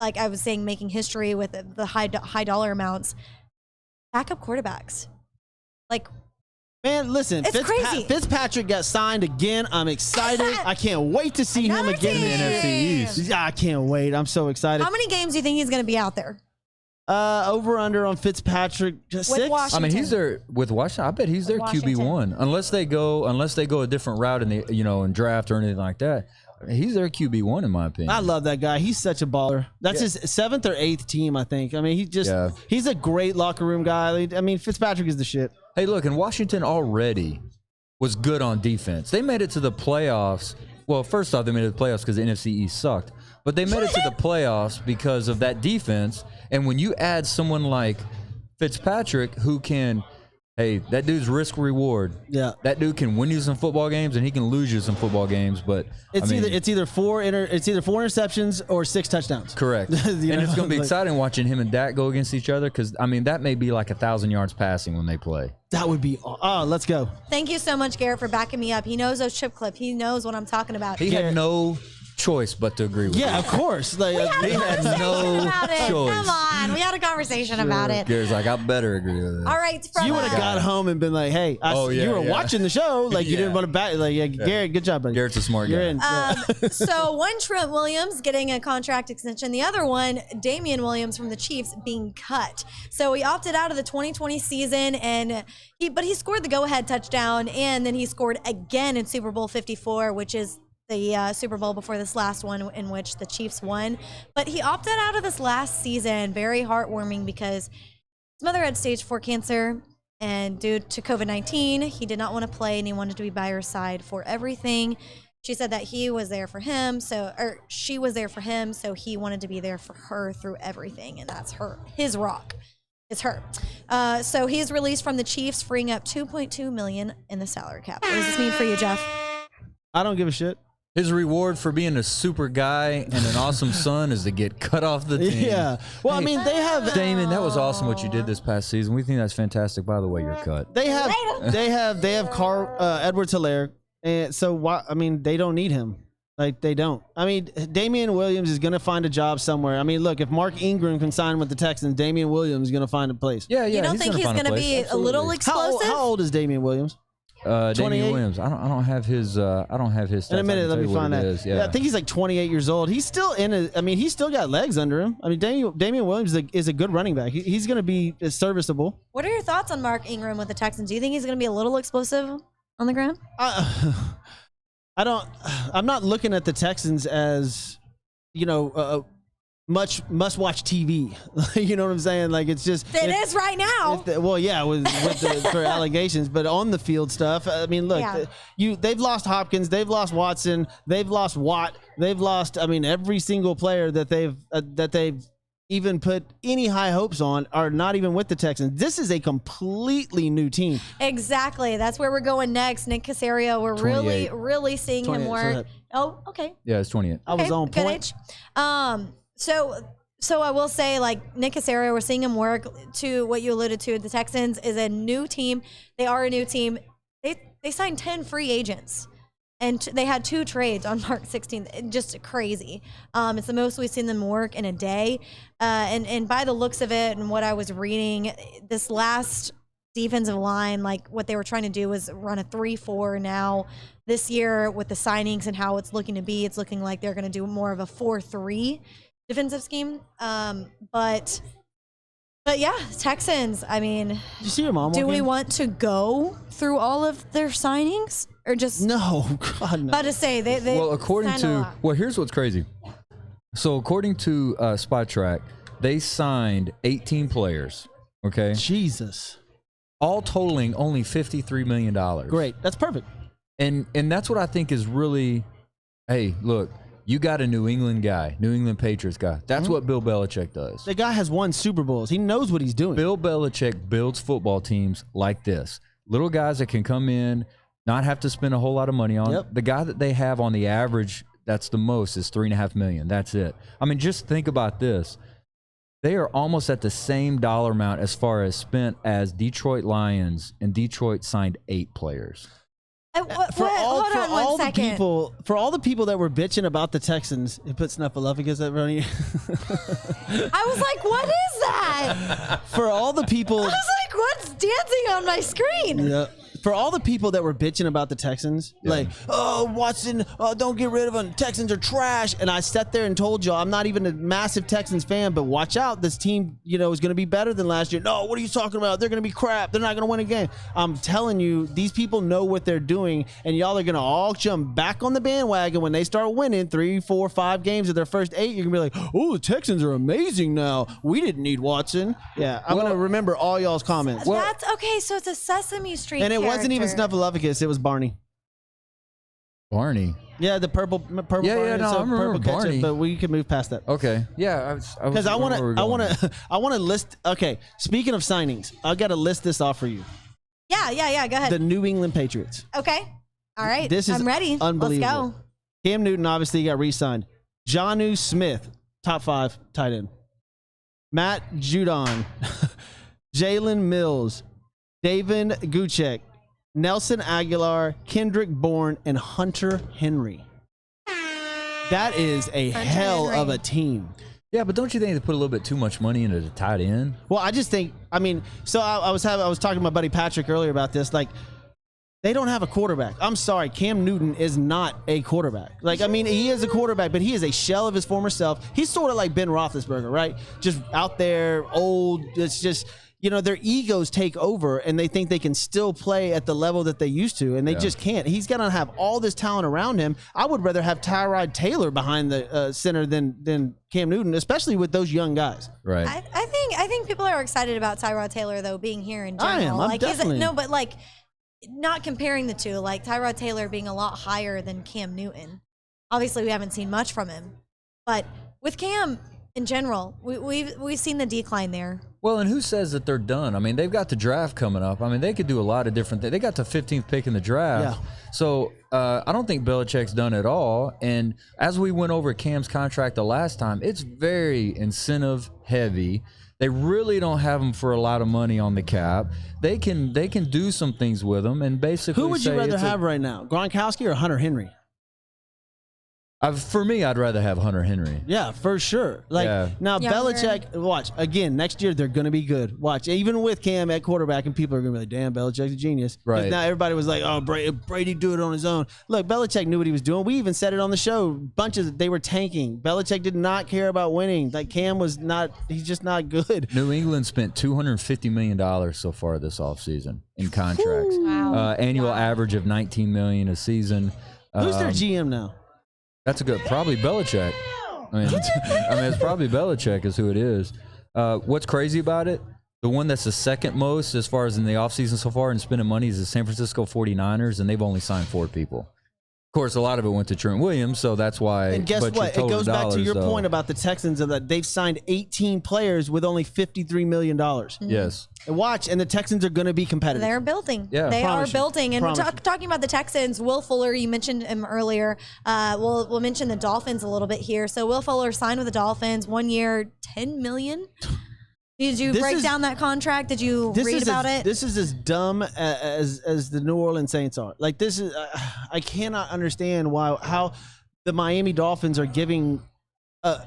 like I was saying, making history with the high dollar amounts, backup quarterbacks, like Man, listen, It's crazy. Fitzpatrick got signed again. I'm excited. I can't wait to see him Another again in the team. NFC East. I can't wait. I'm so excited. How many games do you think he's going to be out there? Over under on Fitzpatrick, just With 6. Washington. I mean, he's there with Washington. I bet he's their QB1, unless they go a different route in the in draft or anything like that. He's their QB1 in my opinion. I love that guy. He's such a baller. That's his 7th or 8th team, I think. I mean, he's a great locker room guy. I mean, Fitzpatrick is the shit. Hey, look, and Washington already was good on defense. They made it to the playoffs. Well, first off, they made it to the playoffs because the NFC East sucked. But they made it to the playoffs because of that defense. And when you add someone like Fitzpatrick, who can, hey, that dude's risk reward. Yeah. That dude can win you some football games and he can lose you some football games. But It's either 4 interceptions or 6 touchdowns. correct. And it's going to be exciting watching him and Dak go against each other because, I mean, that may be like 1,000 yards passing when they play. That would be let's go. Thank you so much, Garrett, for backing me up. He knows those chip clips. He knows what I'm talking about. He had no choice but to agree with you. Yeah, of course. Like, He had no about it. choice. Come on. We had a conversation about it. Gary's like, I better agree with it. All right. you would have got home and been like, "Hey, you were watching the show. Like, you didn't want to back. Like, Garrett, good job, buddy. Garrett's a smart guy. You're in. So one Trent Williams getting a contract extension, the other one, Damian Williams from the Chiefs, being cut. So he opted out of the 2020 season, and he scored the go-ahead touchdown, and then he scored again in Super Bowl 54, which is the Super Bowl before this last one in which the Chiefs won. But he opted out of this last season. Very heartwarming because his mother had stage 4 cancer, and due to COVID-19, he did not want to play, and he wanted to be by her side for everything. She said that he was there for him, she was there for him, so he wanted to be there for her through everything, and that's his rock. It's her. So he's released from the Chiefs, freeing up $2.2 million in the salary cap. What does this mean for you, Jeff? I don't give a shit. His reward for being a super guy and an awesome son is to get cut off the team. Yeah. Well, I mean, they have Damon, that was awesome what you did this past season. We think that's fantastic. By the way, you're cut. they have Edwards-Helaire, and so why? I mean, they don't need him. Like, they don't. I mean, Damian Williams is going to find a job somewhere. I mean, look, if Mark Ingram can sign with the Texans, Damian Williams is going to find a place. Yeah. You don't think he's going to be a little explosive? How old is Damian Williams? 28? 28? Williams. I don't have his. Stats. In a minute, let me find that. Is. Yeah, I think he's like 28 years old. He's still he's still got legs under him. I mean, Damian Williams is a good running back. He's going to be serviceable. What are your thoughts on Mark Ingram with the Texans? Do you think he's going to be a little explosive on the ground? I'm not looking at the Texans as, much must-watch TV. You know what I'm saying? Like, it's just It is right now. for allegations, but on the field stuff. I mean, look, they've lost Hopkins, they've lost Watson, they've lost Watt, they've lost. I mean, every single player that they've even put any high hopes on are not even with the Texans. This is a completely new team. Exactly. That's where we're going next. Nick Caserio, we're 28. really seeing him work. Oh, okay. Yeah, it's 28. I was on good point. age. So I will say, like, Nick Caserio, we're seeing him work. To what you alluded to, the Texans is a new team. They are a new team. They signed 10 free agents, and they had 2 trades on March 16th. Just crazy. It's the most we've seen them work in a day. And by the looks of it and what I was reading, this last defensive line, like, what they were trying to do was run a 3-4. Now this year with the signings and how it's looking to be, it's looking like they're going to do more of a 4-3 defensive scheme. But yeah, Texans, I mean, Did you see your mom? do walk we in? want to go through all of their signings or just No, God no. about to say they Well, according signed a to lot. here's what's crazy. So according to Spot Track, they signed 18 players. Okay, Jesus, all totaling only $53 million. great. That's perfect. And that's what I think is really. Hey, look, you got a New England guy, New England Patriots guy. That's what Bill Belichick does. The guy has won Super Bowls. He knows what he's doing. Bill Belichick builds football teams like this. Little guys that can come in, not have to spend a whole lot of money on. Yep. The guy that they have on the average, that's the most, is $3.5 million. That's it. I mean, just think about this. They are almost at the same dollar amount as far as spent as Detroit Lions, and Detroit signed 8 players. Hold on one second. For all the people that were bitching about the Texans, it put Snuffleupagus up running. I was like, what is that? For all the people, I was like, what's dancing on my screen? yeah. for all the people that were bitching about the Texans, like, oh, Watson, don't get rid of him. Texans are trash. And I sat there and told y'all, I'm not even a massive Texans fan, but watch out. This team, is going to be better than last year. No, what are you talking about? They're going to be crap. They're not going to win a game. I'm telling you, these people know what they're doing, and y'all are going to all jump back on the bandwagon when they start winning 3, 4, 5 games of their first 8. You're going to be like, oh, the Texans are amazing now. We didn't need Watson. Yeah, I'm going to remember all y'all's comments. That's okay. So it's a Sesame Street And it wasn't even character. Snuffleupagus. It was Barney. Barney. Yeah, the purple Yeah, Barney. yeah, no, I remember purple ketchup, Barney. but we can move past that. Okay. Yeah, Because I want to list. Okay, speaking of signings, I got to list this off for you. Yeah. Go ahead. The New England Patriots. Okay. All right. This is I'm ready. unbelievable. Let's go. Cam Newton obviously got re-signed. Jonnu Smith, top 5 tight end. Matt Judon, Jalen Mills, David Gucek, Nelson Aguilar, Kendrick Bourne, and Hunter Henry. That is a hell of a team. Yeah, but don't you think they put a little bit too much money into the tight end? Well, I just think, I was talking to my buddy Patrick earlier about this. Like, they don't have a quarterback. I'm sorry, Cam Newton is not a quarterback. He is a quarterback, but he is a shell of his former self. He's sort of like Ben Roethlisberger, right? Just out there, old. It's just, their egos take over, and they think they can still play at the level that they used to, and they just can't. He's got to have all this talent around him. I would rather have Tyrod Taylor behind the center than Cam Newton, especially with those young guys. Right. I think people are excited about Tyrod Taylor though being here in general. I am. I'm definitely. Not comparing the two, like Tyrod Taylor being a lot higher than Cam Newton. Obviously, we haven't seen much from him, but with Cam in general, we've seen the decline there. Well, and who says that they're done? I mean, they've got the draft coming up. I mean, they could do a lot of different things. They got the 15th pick in the draft. Yeah. So I don't think Belichick's done at all. And as we went over Cam's contract the last time, it's very incentive heavy. They really don't have him for a lot of money on the cap. They can do some things with him, and basically. Who would you rather have right now, Gronkowski or Hunter Henry? For me, I'd rather have Hunter Henry. Yeah, for sure. Now Belichick, watch again next year. They're going to be good. Watch, even with Cam at quarterback, and people are going to be like, "Damn, Belichick's a genius." 'Cause Right. now everybody was like, "Oh, Brady do it on his own." Look, Belichick knew what he was doing. We even said it on the show. They were tanking. Belichick did not care about winning. Like Cam was not. He's just not good. New England spent $250 million so far this offseason in contracts. Wow. Annual average of $19 million a season. Who's their GM now? That's a good. Probably Belichick. I mean, it's probably Belichick is who it is. What's crazy about it? The one that's the second most as far as in the offseason so far and spending money is the San Francisco 49ers, and they've only signed 4 people. Of course, a lot of it went to Trent Williams, so that's why. And guess but your what? It total goes back to dollars, your though- point about the Texans of that they've signed 18 players with only $53 million. Yes. And watch, and the Texans are going to be competitive. They're building. Yeah. They Promise are you. building. And we're Promise you. talking about the Texans. Will Fuller, you mentioned him earlier. We'll mention the Dolphins a little bit here. So Will Fuller signed with the Dolphins, 1 year, $10 million. Did you break down that contract? Did you read about it? This is as dumb as the New Orleans Saints are. Like this is, I cannot understand how the Miami Dolphins are giving a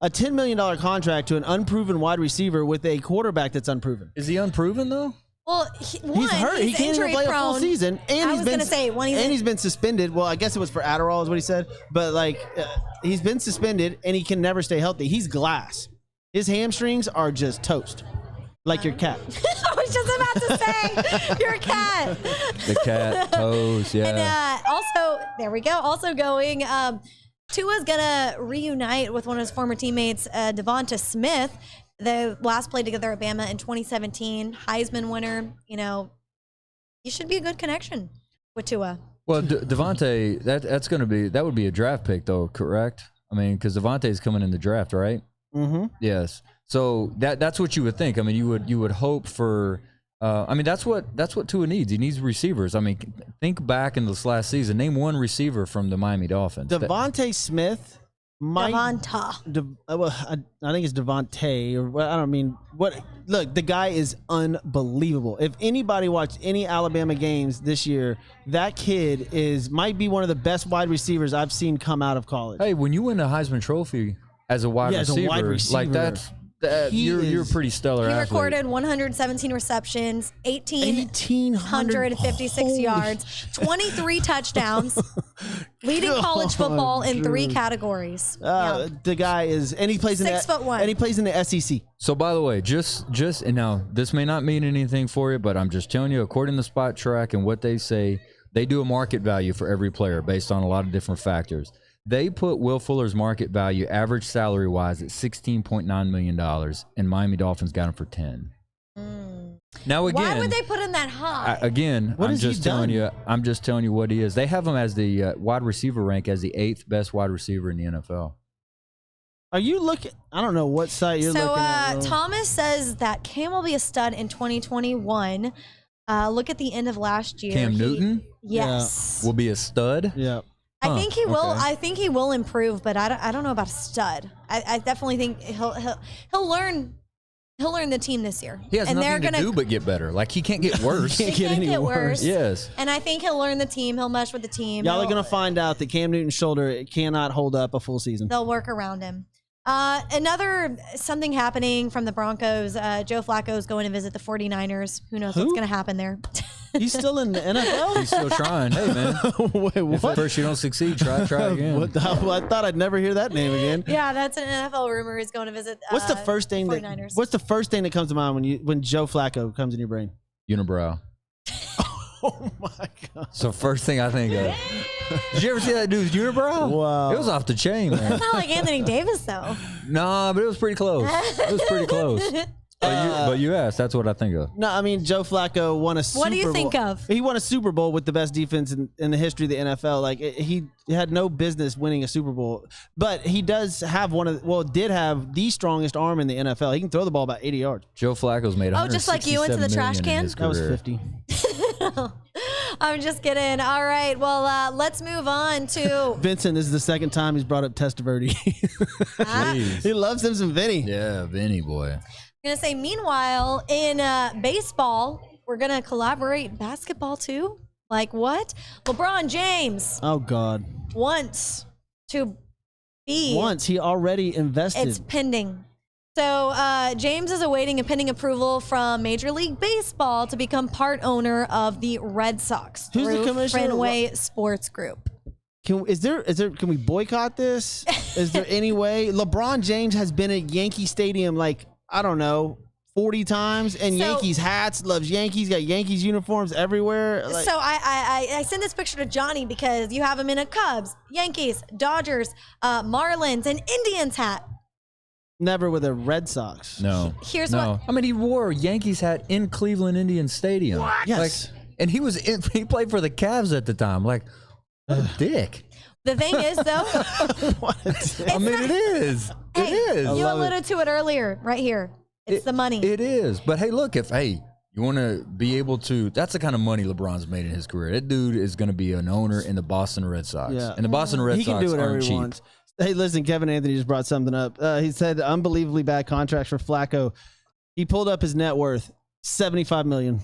$10 million contract to an unproven wide receiver with a quarterback that's unproven. Is he unproven though? Well, He's hurt. He can't even injury play a prone. full season. And he's been suspended. Well, I guess it was for Adderall, is what he said. But he's been suspended, and he can never stay healthy. He's glass. His hamstrings are just toast, like your cat. I was just about to say, your cat. The cat, toes, yeah. And also, there we go. Also going, Tua's going to reunite with one of his former teammates, Devonta Smith. They last played together at Bama in 2017. Heisman winner. You should be a good connection with Tua. Well, Devontae, that would be a draft pick though, correct? I mean, because Devontae's coming in the draft, right? Mm-hmm. Yes. So that's what you would think. I mean, you would hope for. That's what Tua needs. He needs receivers. I mean, think back in this last season. Name one receiver from the Miami Dolphins. Devontae Smith might. Devonta. I think it's Devontae, or I don't mean what. Look, the guy is unbelievable. If anybody watched any Alabama games this year, that kid might be one of the best wide receivers I've seen come out of college. Hey, when you win the Heisman Trophy as a wide receiver, like that's You're pretty stellar He athlete. recorded 117 receptions, 1,856 yards, 23 touchdowns, leading college football in 3 categories. Yeah. The guy is, and he plays in 6'1", and he plays in the SEC. So by the way, just and now this may not mean anything for you, but I'm just telling you, according to Spot Track and what they say, they do a market value for every player based on a lot of different factors. They put Will Fuller's market value, average salary wise, at $16.9 million, and Miami Dolphins got him for 10. Now again, why would they put him that high? What has he done? I'm just telling you what he is. They have him as the wide receiver rank as the 8th best wide receiver in the NFL. Are you looking? I don't know what site you're looking at. So Thomas says that Cam will be a stud in 2021. Look at the end of last year. Cam Newton? Yes. Will be a stud? Yeah. I think he will. Okay. I think he will improve, but I don't know about a stud. I definitely think he'll learn the team this year. He has nothing to do but get better. Like, he can't get worse. He can't get any worse. Yes. And I think he'll learn the team. He'll mesh with the team. Y'all are going to find out that Cam Newton's shoulder cannot hold up a full season. They'll work around him. Something happening from the Broncos. Joe Flacco's going to visit the 49ers. Who knows what's going to happen there? He's still in the NFL? He's still trying. Hey, man. Wait, If what? at first you don't succeed, try again. What the hell? I thought I'd never hear that name again. Yeah, that's an NFL rumor. He's going to visit. What's the first thing 49ers. What's the first thing that comes to mind when Joe Flacco comes in your brain? Unibrow. Oh my god! So first thing I think of. Did you ever see that dude's unibrow? Wow. It was off the chain, man. It's not like Anthony Davis though. Nah, but it was pretty close. It was pretty close. But you asked. That's what I think of. No, I mean Joe Flacco won a Super Bowl. What do you think of? He won a Super Bowl with the best defense in the history of the NFL. Like he had no business winning a Super Bowl, but he does have did have the strongest arm in the NFL. He can throw the ball about 80 yards. Joe Flacco's made. Oh, just like you into the trash can? That was 50. I'm just kidding. All right. Well, let's move on to Vincent. This is the second time he's brought up Testaverde. Jeez. He loves him some Vinny. Yeah, Vinny boy. I'm gonna say. Meanwhile, in baseball, we're gonna collaborate basketball too. Like what? LeBron James Oh God. wants to be. Once he already invested. It's pending. So James is awaiting a pending approval from Major League Baseball to become part owner of the Red Sox Who's the through commissioner? Fenway Sports Group. Can we boycott this? Is there any way? LeBron James has been at Yankee Stadium like, I don't know, 40 times, and Yankees hats, loves Yankees, got Yankees uniforms everywhere. Like, So I sent this picture to Johnny because you have him in a Cubs, Yankees, Dodgers, Marlins, and Indians hat. never with a Red Sox. No. Here's no. what- I mean, he wore a Yankees hat in Cleveland Indians Stadium. Yes. And he played for the Cavs at the time. Like, what a dick. The thing is, though, I mean, it is. hey, It is. you alluded to it earlier, right here. It's the money. It is. But hey, look, you want to be able to, that's the kind of money LeBron's made in his career. That dude is going to be an owner in the Boston Red Sox. Yeah. And the Boston Red He Sox can do whatever aren't he cheap. wants. Hey, listen, Kevin Anthony just brought something up. He said unbelievably bad contracts for Flacco. He pulled up his net worth, $75 million.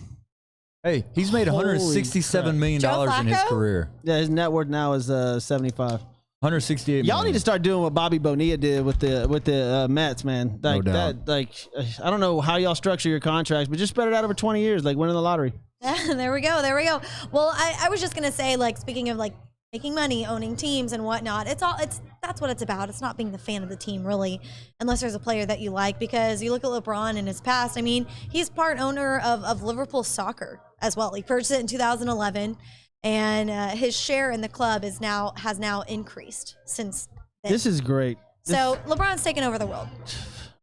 Hey, he's made Holy $167 million Joe in his Flacco? career. Yeah, his net worth now is 75. 168 Y'all million. need to start doing what Bobby Bonilla did with the Mets, man. Like No doubt. I don't know how y'all structure your contracts, but just spread it out over 20 years, like winning the lottery. There we go. Well, I was just gonna say, like, speaking of like making money, owning teams and whatnot, that's what it's about. It's not being the fan of the team, really, unless there's a player that you like. Because you look at LeBron in his past. I mean, he's part owner of Liverpool Soccer as well. He purchased it in 2011, and his share in the club has now increased since then. This is great. So LeBron's taken over the world.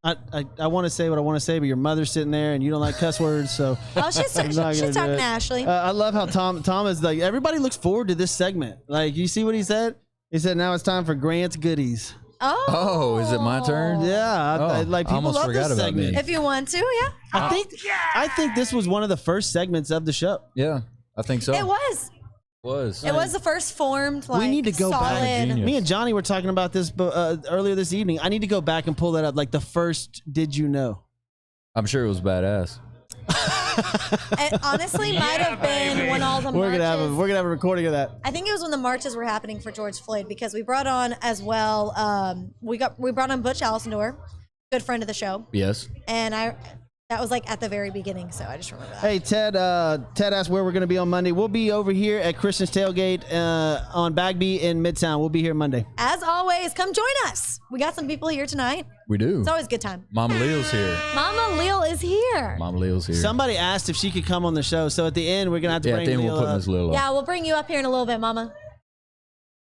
I want to say what I want to say, but your mother's sitting there and you don't like cuss words, so Oh, she's I'm not gonna talking do to it. Ashley. I love how Tom is like, everybody looks forward to this segment. Like, you see what he said? He said, now it's time for Grant's goodies. Oh, is it my turn? Yeah, Oh, like I people almost love forgot this about segment. me. If you want to, yeah. I think this was one of the first segments of the show. Yeah, I think so. It was. It was the first formed, like, We need to go solid. back. Genius. Me and Johnny were talking about this earlier this evening. I need to go back and pull that up, like the first "Did you know?" I'm sure it was badass. It honestly might have been when all the We're marches. gonna have a recording of that. I think it was when the marches were happening for George Floyd, because we brought on as well. We brought on Butch Alcindor. good friend of the show, Yes. and that was like at the very beginning, so I just remember that. Hey, Ted asked where we're going to be on Monday. We'll be over here at Christian's Tailgate on Bagby in Midtown. We'll be here Monday. As always, come join us. We got some people here tonight. We do. It's always a good time. Mama Leal's here. Mama Leal is here. Mama Leal's here. Somebody asked if she could come on the show, so at the end, we're going to have to yeah, bring then Leal we'll put up. Miss Lil up. Yeah, we'll bring you up here in a little bit, Mama.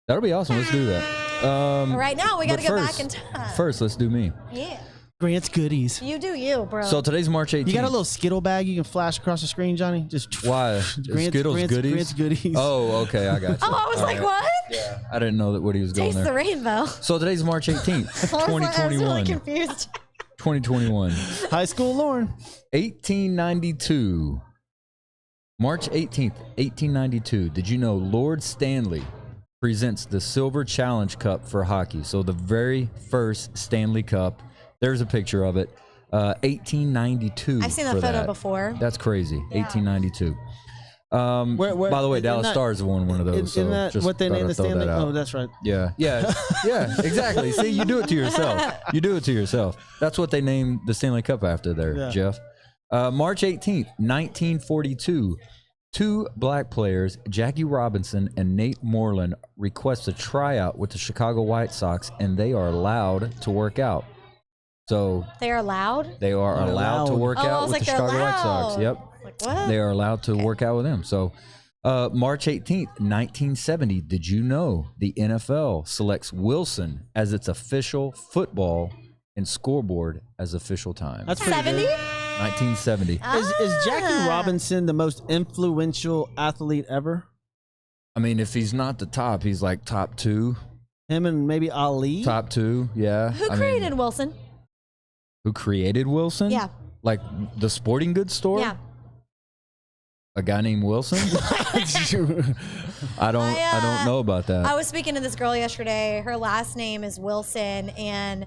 That'll be awesome. Let's do that. But right now, we got to but go first- back in time. First, let's do me. Yeah. Grant's goodies. You do you, bro. So today's March 18th. You got a little Skittle bag you can flash across the screen, Johnny? Just Why? Skittles goodies? Grant's goodies. Oh, okay. I got you. oh, I was All like, right. what? Yeah. I didn't know that what he was going Taste the there. rainbow. So today's March 18th, I was really 2021. confused. 2021. High school Lauren. 1892. March 18th, 1892. Did you know Lord Stanley presents the Silver Challenge Cup for hockey? So the very first Stanley Cup. There's a picture of it. 1892. I've seen that for photo before. That's crazy. 1892. Where- by the way, isn't Dallas that- Stars won one of those. Isn't so that just what they thought named I'd the throw Stanley? that out. Oh, that's right. Yeah, exactly. See, you do it to yourself. You do it to yourself. That's what they named the Stanley Cup after there, Yeah. Jeff. March 18th, 1942, two black players, Jackie Robinson and Nate Moreland, request a tryout with the Chicago White Sox, and they are allowed to work out. So They are loud? they are They're allowed to allowed. work Oh, I out was with like, the they're Chicago White Sox. loud. Yep. Like, what? They are allowed to work out with them. So, March 18th, 1970, did you know the NFL selects Wilson as its official football and scoreboard as official time? That's pretty 70? good. 1970. Is Jackie Ah. Robinson the most influential athlete ever? I mean, if he's not the top, he's like top two. Him and maybe Ali? Top two, yeah. Who I mean, created Wilson? who created Wilson? Yeah. Like the sporting goods store? Yeah. A guy named Wilson? I don't know about that. I was speaking to this girl yesterday. Her last name is Wilson, and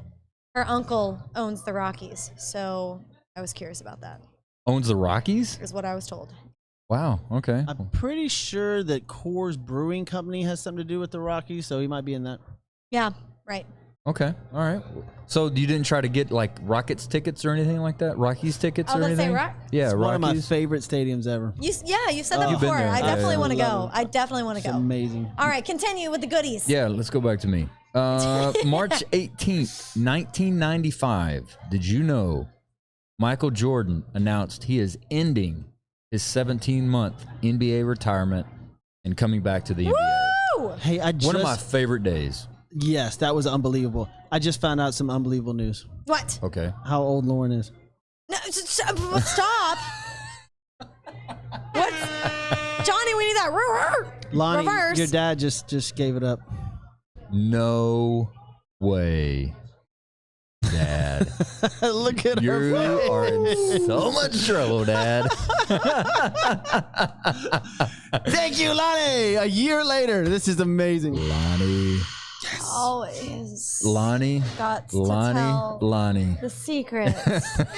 her uncle owns the Rockies. So I was curious about that, Owns the Rockies? is what I was told. Wow. Okay. I'm pretty sure that Coors Brewing Company has something to do with the Rockies, so he might be in that. Yeah, right. Okay. All right. So you didn't try to get like Rockets tickets or anything like that? Rockies tickets I or was gonna say anything? Rock- Yeah, It's one of my Rockies. favorite stadiums ever. You said that You've been before. there. I definitely I want to go. love it. I definitely want to It's go. amazing. All right, continue with the goodies. Yeah, let's go back to me. March 18th, 1995. Did you know Michael Jordan announced he is ending his 17-month NBA retirement and coming back to the NBA? Woo! Hey, I just One of my favorite days. yes, that was unbelievable. I just found out some unbelievable news. What? Okay. How old Lauren is. No, stop. What? Johnny, we need that. Lonnie, Reverse. your dad just gave it up. No way, Dad. Look at You her. are in so much trouble, Dad. Thank you, Lonnie. A year later, this is amazing. Lonnie. Always Lonnie. got to tell Lonnie. the secrets.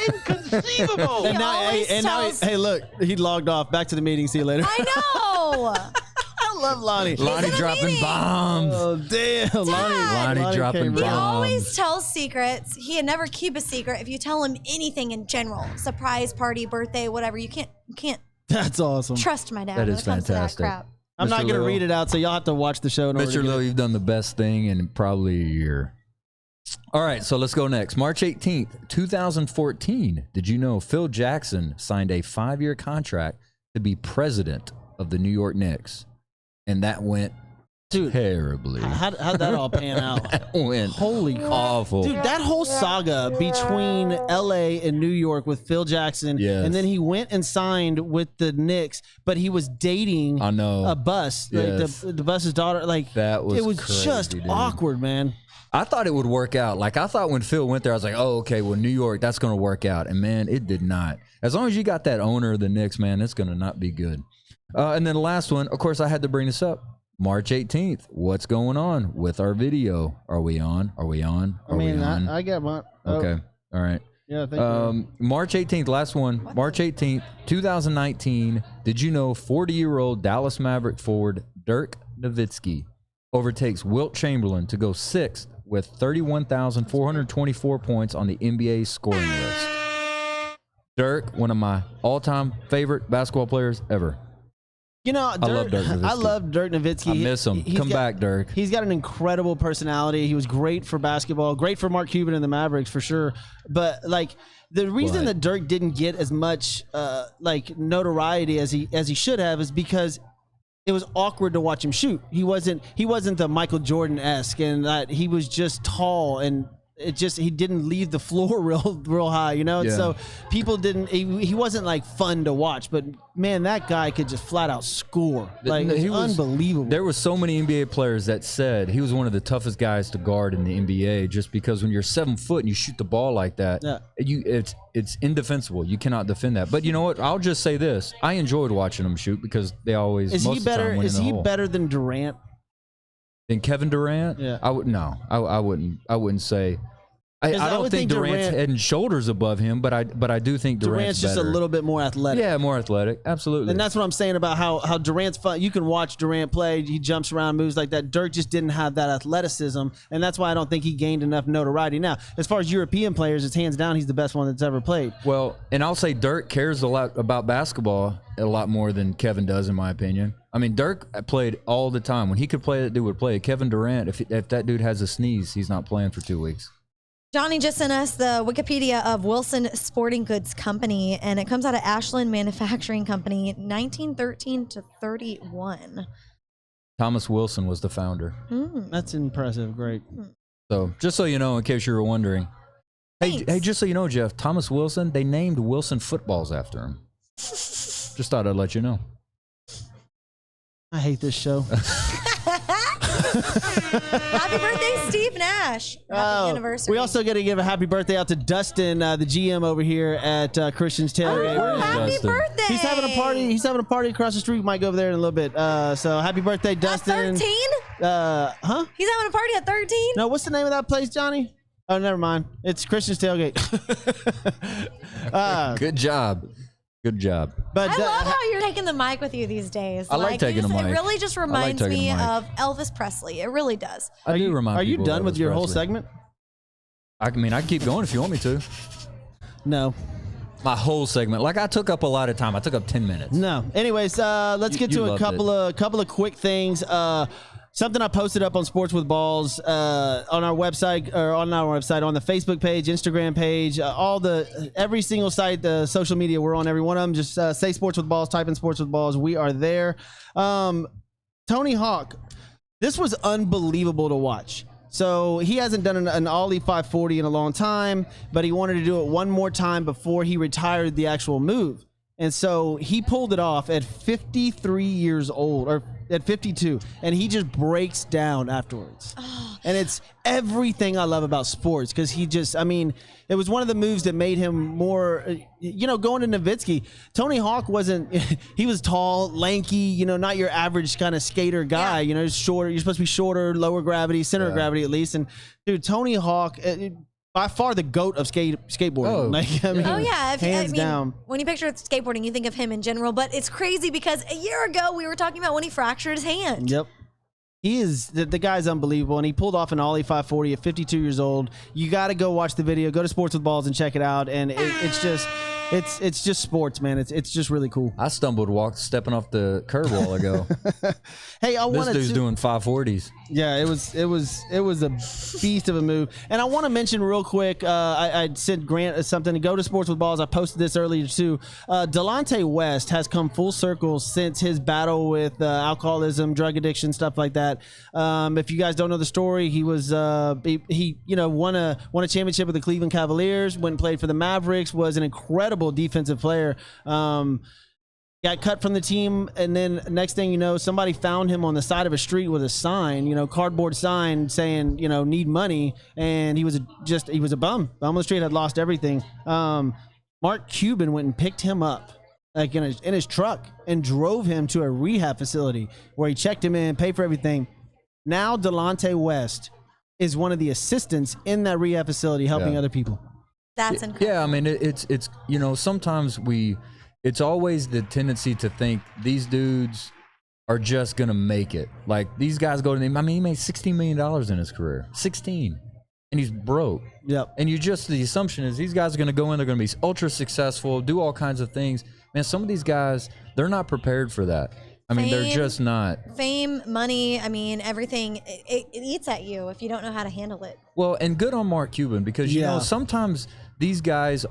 Inconceivable. And now, always tells- hey, look, he logged off. Back to the meeting. See you later. I know. I love Lonnie. Lonnie in a dropping meeting. bombs. Oh damn, Lonnie dropping came He around. bombs. always tells secrets. He'd never keep a secret. If you tell him anything in general, surprise party, birthday, whatever, you can't That's awesome. trust my dad That when is it comes fantastic. to that crap. I'm not Mr. gonna Lil. read it out, so y'all have to watch the show. In order to Mr. get Lil, it. you've done the best thing in probably a year. All right, so let's go next. March 18th, 2014. Did you know Phil Jackson signed a 5-year contract to be president of the New York Knicks? And that went Dude, terribly. how'd that all pan out? That went Holy crap. awful. Dude, that whole saga between LA and New York with Phil Jackson, Yes. and then he went and signed with the Knicks, but he was dating I know. a bus, Yes. like the bus's daughter. Like That was it was crazy, just dude. awkward, man. I thought it would work out. Like, I thought when Phil went there, I was like, oh, okay, well, New York, that's going to work out. And, man, it did not. As long as you got that owner of the Knicks, man, it's going to not be good. And then the last one, of course, I had to bring this up. March 18th. What's going on with our video? Are we on? Are we on? Are we on? I got one. Okay. All right. Yeah, thank you. March 18th, last one. March 18th, 2019. Did you know 40-year-old Dallas Maverick forward Dirk Nowitzki overtakes Wilt Chamberlain to go 6th with 31,424 points on the NBA scoring list. Dirk, one of my all-time favorite basketball players ever. You know, Dirk, I love Dirk Nowitzki. I love Dirk Nowitzki. I miss him. Come back, Dirk. He's got an incredible personality. He was great for basketball, great for Mark Cuban and the Mavericks for sure. But like the reason that Dirk didn't get as much like notoriety as he should have is because it was awkward to watch him shoot. He wasn't the Michael Jordan-esque, and that he was just tall, and he didn't leave the floor real high, you know. Yeah. So people didn't. He wasn't like fun to watch, but man, that guy could just flat out score. Like He was unbelievable. There was so many NBA players that said he was one of the toughest guys to guard in the NBA, just because when you're 7 foot and you shoot the ball like that, it's indefensible. You cannot defend that. But you know what? I'll just say this: I enjoyed watching him shoot because they always Is he better? Is he better than Durant? Than Kevin Durant? Yeah. I wouldn't say. I don't think Durant's head and shoulders above him, but I do think Durant's just better. a little bit more athletic. Yeah, more athletic. Absolutely. And that's what I'm saying about how Durant's fun. You can watch Durant play. He jumps around, moves like that. Dirk just didn't have that athleticism, and that's why I don't think he gained enough notoriety. Now, as far as European players, it's hands down he's the best one that's ever played. Well, and I'll say Dirk cares a lot about basketball a lot more than Kevin does, in my opinion. I mean, Dirk played all the time. When he could play, that dude would play. Kevin Durant, if that dude has a sneeze, he's not playing for 2 weeks. Johnny just sent us the Wikipedia of Wilson Sporting Goods Company, and it comes out of Ashland Manufacturing Company, 1913 to 31. Thomas Wilson was the founder. That's impressive. Great. So, just so you know, in case you were wondering. Hey, just so you know, Jeff, Thomas Wilson, they named Wilson footballs after him. Just thought I'd let you know. I hate this show. Happy birthday, Steve Nash. Happy anniversary. We also got to give a happy birthday out to Dustin, the GM over here at Christian's Tailgate. Oh, happy Dustin? birthday. He's having a party. He's having a party across the street. We might go over there in a little bit. So happy birthday, Dustin. 13? Huh? He's having a party at 13? No, what's the name of that place, Johnny? Oh, never mind. It's Christian's Tailgate. Good job. Good job. But I love how you're taking the mic with you these days. I like taking the mic. It really just I like reminds taking me the mic. of Elvis Presley. It really does. I do remind Are you people of done with Elvis your whole Presley. segment? I mean, I can keep going if you want me to. No. My whole segment. Like, I took up a lot of time. I took up 10 minutes. No. Anyways, let's get you to a loved couple of quick things. Something I posted up on Sports with Balls on our website, or on our website, on the Facebook page, Instagram page, every single site, the social media, we're on every one of them. Just say Sports with Balls, type in Sports with Balls. We are there. Tony Hawk, this was unbelievable to watch. So he hasn't done an Ollie 540 in a long time, but he wanted to do it one more time before he retired the actual move. And so he pulled it off at 53 years old, or at 52, and he just breaks down afterwards. And it's everything I love about sports, because it was one of the moves that made him more, going to Nowitzki. Tony Hawk he was tall, lanky, not your average kind of skater guy, shorter. You're supposed to be shorter, lower gravity, center of gravity at least. And dude, Tony Hawk, by far the GOAT of skateboarding. Oh, yeah. Hands down. When you picture skateboarding, you think of him in general, but it's crazy because a year ago we were talking about when he fractured his hand. Yep. He is, the guy's unbelievable, and he pulled off an Ollie 540 at 52 years old. You got to go watch the video. Go to Sports with Balls and check it out, and it's just sports, man. It's just really cool. I stepping off the curb a while ago. Hey, This dude's doing 540s. Yeah, it was a beast of a move. And I want to mention real quick, I sent Grant something to go to Sports with Balls. I posted this earlier too. Delonte West has come full circle since his battle with alcoholism, drug addiction, stuff like that. If you guys don't know the story, he was he won a championship with the Cleveland Cavaliers, went and played for the Mavericks, was an incredible defensive player. Got cut from the team, and then next thing you know, somebody found him on the side of a street with a sign, cardboard sign saying, need money, and he was a bum on the street, had lost everything. Mark Cuban went and picked him up, like in his truck, and drove him to a rehab facility where he checked him in, paid for everything. Now Delonte West is one of the assistants in that rehab facility helping other people. That's incredible. Yeah, I mean, it's sometimes it's always the tendency to think these dudes are just gonna make it. Like these guys go to them. I mean, he made $16 million in his career. 16. And he's broke. Yep. And the assumption is these guys are gonna go in, they're gonna be ultra successful, do all kinds of things. Man, some of these guys, they're not prepared for that. I mean, they're just not. Fame, money, I mean, everything, it eats at you if you don't know how to handle it. Well, and good on Mark Cuban, because you know sometimes these guys,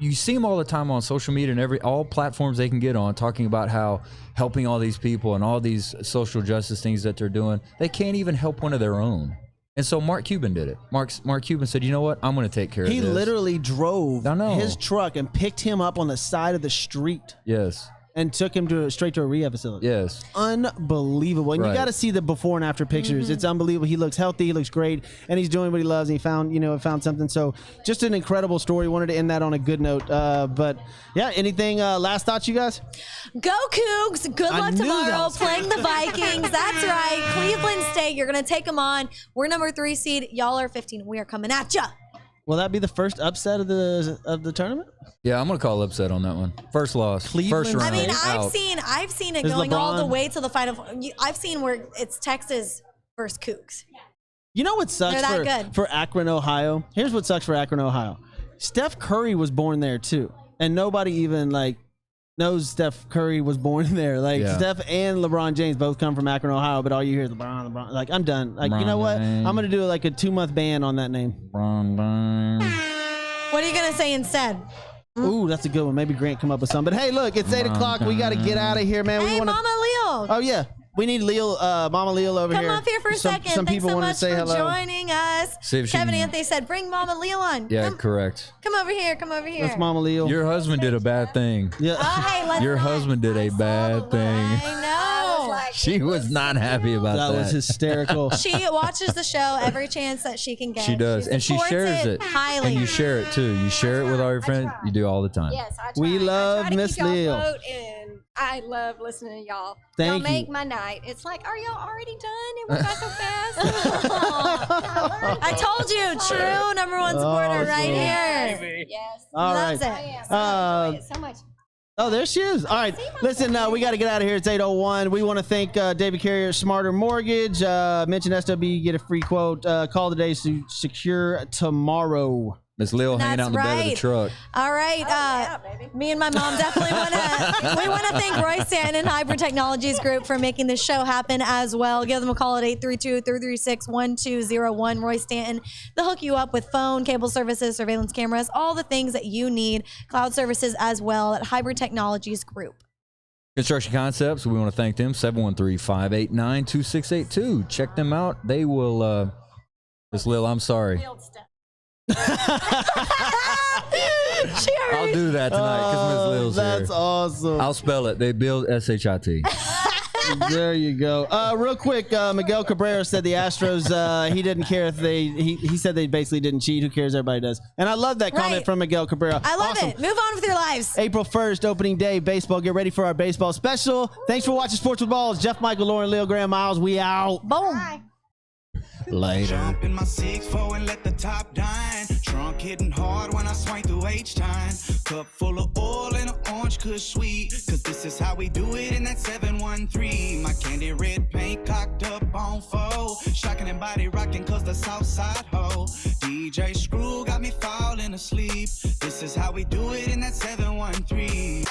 you see them all the time on social media and all platforms they can get on, talking about how helping all these people and all these social justice things that they're doing. They can't even help one of their own. And so Mark Cuban did it. Mark Cuban said, you know what? I'm going to take care of this. He literally drove I know. his truck and picked him up on the side of the street. Yes. And took him straight to a rehab facility. Yes. Unbelievable. And you got to see the before and after pictures. It's unbelievable. He looks healthy. He looks great. And he's doing what he loves. And he found something. So just an incredible story. Wanted to end that on a good note. But yeah, anything, last thoughts, you guys? Go Cougs. Good luck knew tomorrow that was playing the Vikings. That's right. Cleveland State. You're going to take them on. We're number 3 seed. Y'all are 15. We are coming at ya. Will that be the first upset of the tournament? Yeah, I'm going to call upset on that one. First loss. Cleveland. First round. I mean, out. I've seen it Is going all LeBron- the way to the final. I've seen where it's Texas versus Cougs. You know what sucks They're that good. for Akron, Ohio? Here's what sucks for Akron, Ohio. Steph Curry was born there too. And nobody even knows Steph Curry was born there. Steph and LeBron James both come from Akron, Ohio, but all you hear is LeBron. Like, I'm done. Like, you know what? James. I'm going to do a 2-month ban on that name. What are you going to say instead? Ooh, that's a good one. Maybe Grant come up with something. But hey, look, it's 8 o'clock. We got to get out of here, man. Hey, Mama Leal. Oh, yeah. We need Leal, Mama Leal over Come here. up here for a second. Some Thanks people so wanted much to say for hello. joining us. See if she Kevin can- Anthony said, bring Mama Leal on. Yeah, correct. Come over here. Come over here. That's Mama Leal. Your husband did a bad thing. Yeah. Oh, hey, let's Your not- husband did a bad thing. I know. She was not happy about that. That was hysterical. She watches the show every chance that she can get. She does, and she supports shares it. highly. And you share it too. You share it with all your friends. You do all the time. Yes, I try. We love I try to Miss keep y'all Leal. afloat, and I love listening to y'all. Thank y'all you. make my night. It's like, are y'all already done? It went by so fast. I told you, true number 1 supporter right here. Yes. All Loves right. I am. I enjoy it so much. Oh, there she is. All right. Listen, we got to get out of here. It's 8:01. We want to thank David Carrier, Smarter Mortgage. Mention SWB, get a free quote. Call today to secure tomorrow. Miss Leal hanging out in the bed of the truck. All right. yeah, baby. Me and my mom definitely want to. We want to thank Roy Stanton and Hybrid Technologies Group for making this show happen as well. Give them a call at 832-336-1201. Roy Stanton. They'll hook you up with phone, cable services, surveillance cameras, all the things that you need. Cloud services as well at Hybrid Technologies Group. Construction Concepts, we want to thank them. 713-589-2682. Check them out. They will, Miss Leal, I'm sorry. I'll do that tonight because Miss Leal's That's here. awesome. I'll spell it. They build SHIT. There you go. Real quick, Miguel Cabrera said the Astros, he didn't care if he said they basically didn't cheat. Who cares? Everybody does. And I love that comment Right. from Miguel Cabrera. I love Awesome. it. Move on with your lives. April 1st, opening day, baseball. Get ready for our baseball special. Thanks for watching Sports with Balls. Jeff Michael, Lauren, Leo, Graham Miles. We out. Boom. Later. Jump in my 6'4" and let the top dine. Trunk hitting hard when I swing through H-time. Cup full of oil and an orange kush sweet. Cause this is how we do it in that 713. My candy red paint cocked up on 4. Shocking and body rocking cause the south side ho. DJ Screw got me falling asleep. This is how we do it in that 713.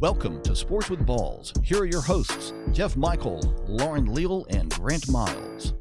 Welcome to Sports with Balls. Here are your hosts, Jeff Michael, Lauren Leal, and Grant Miles.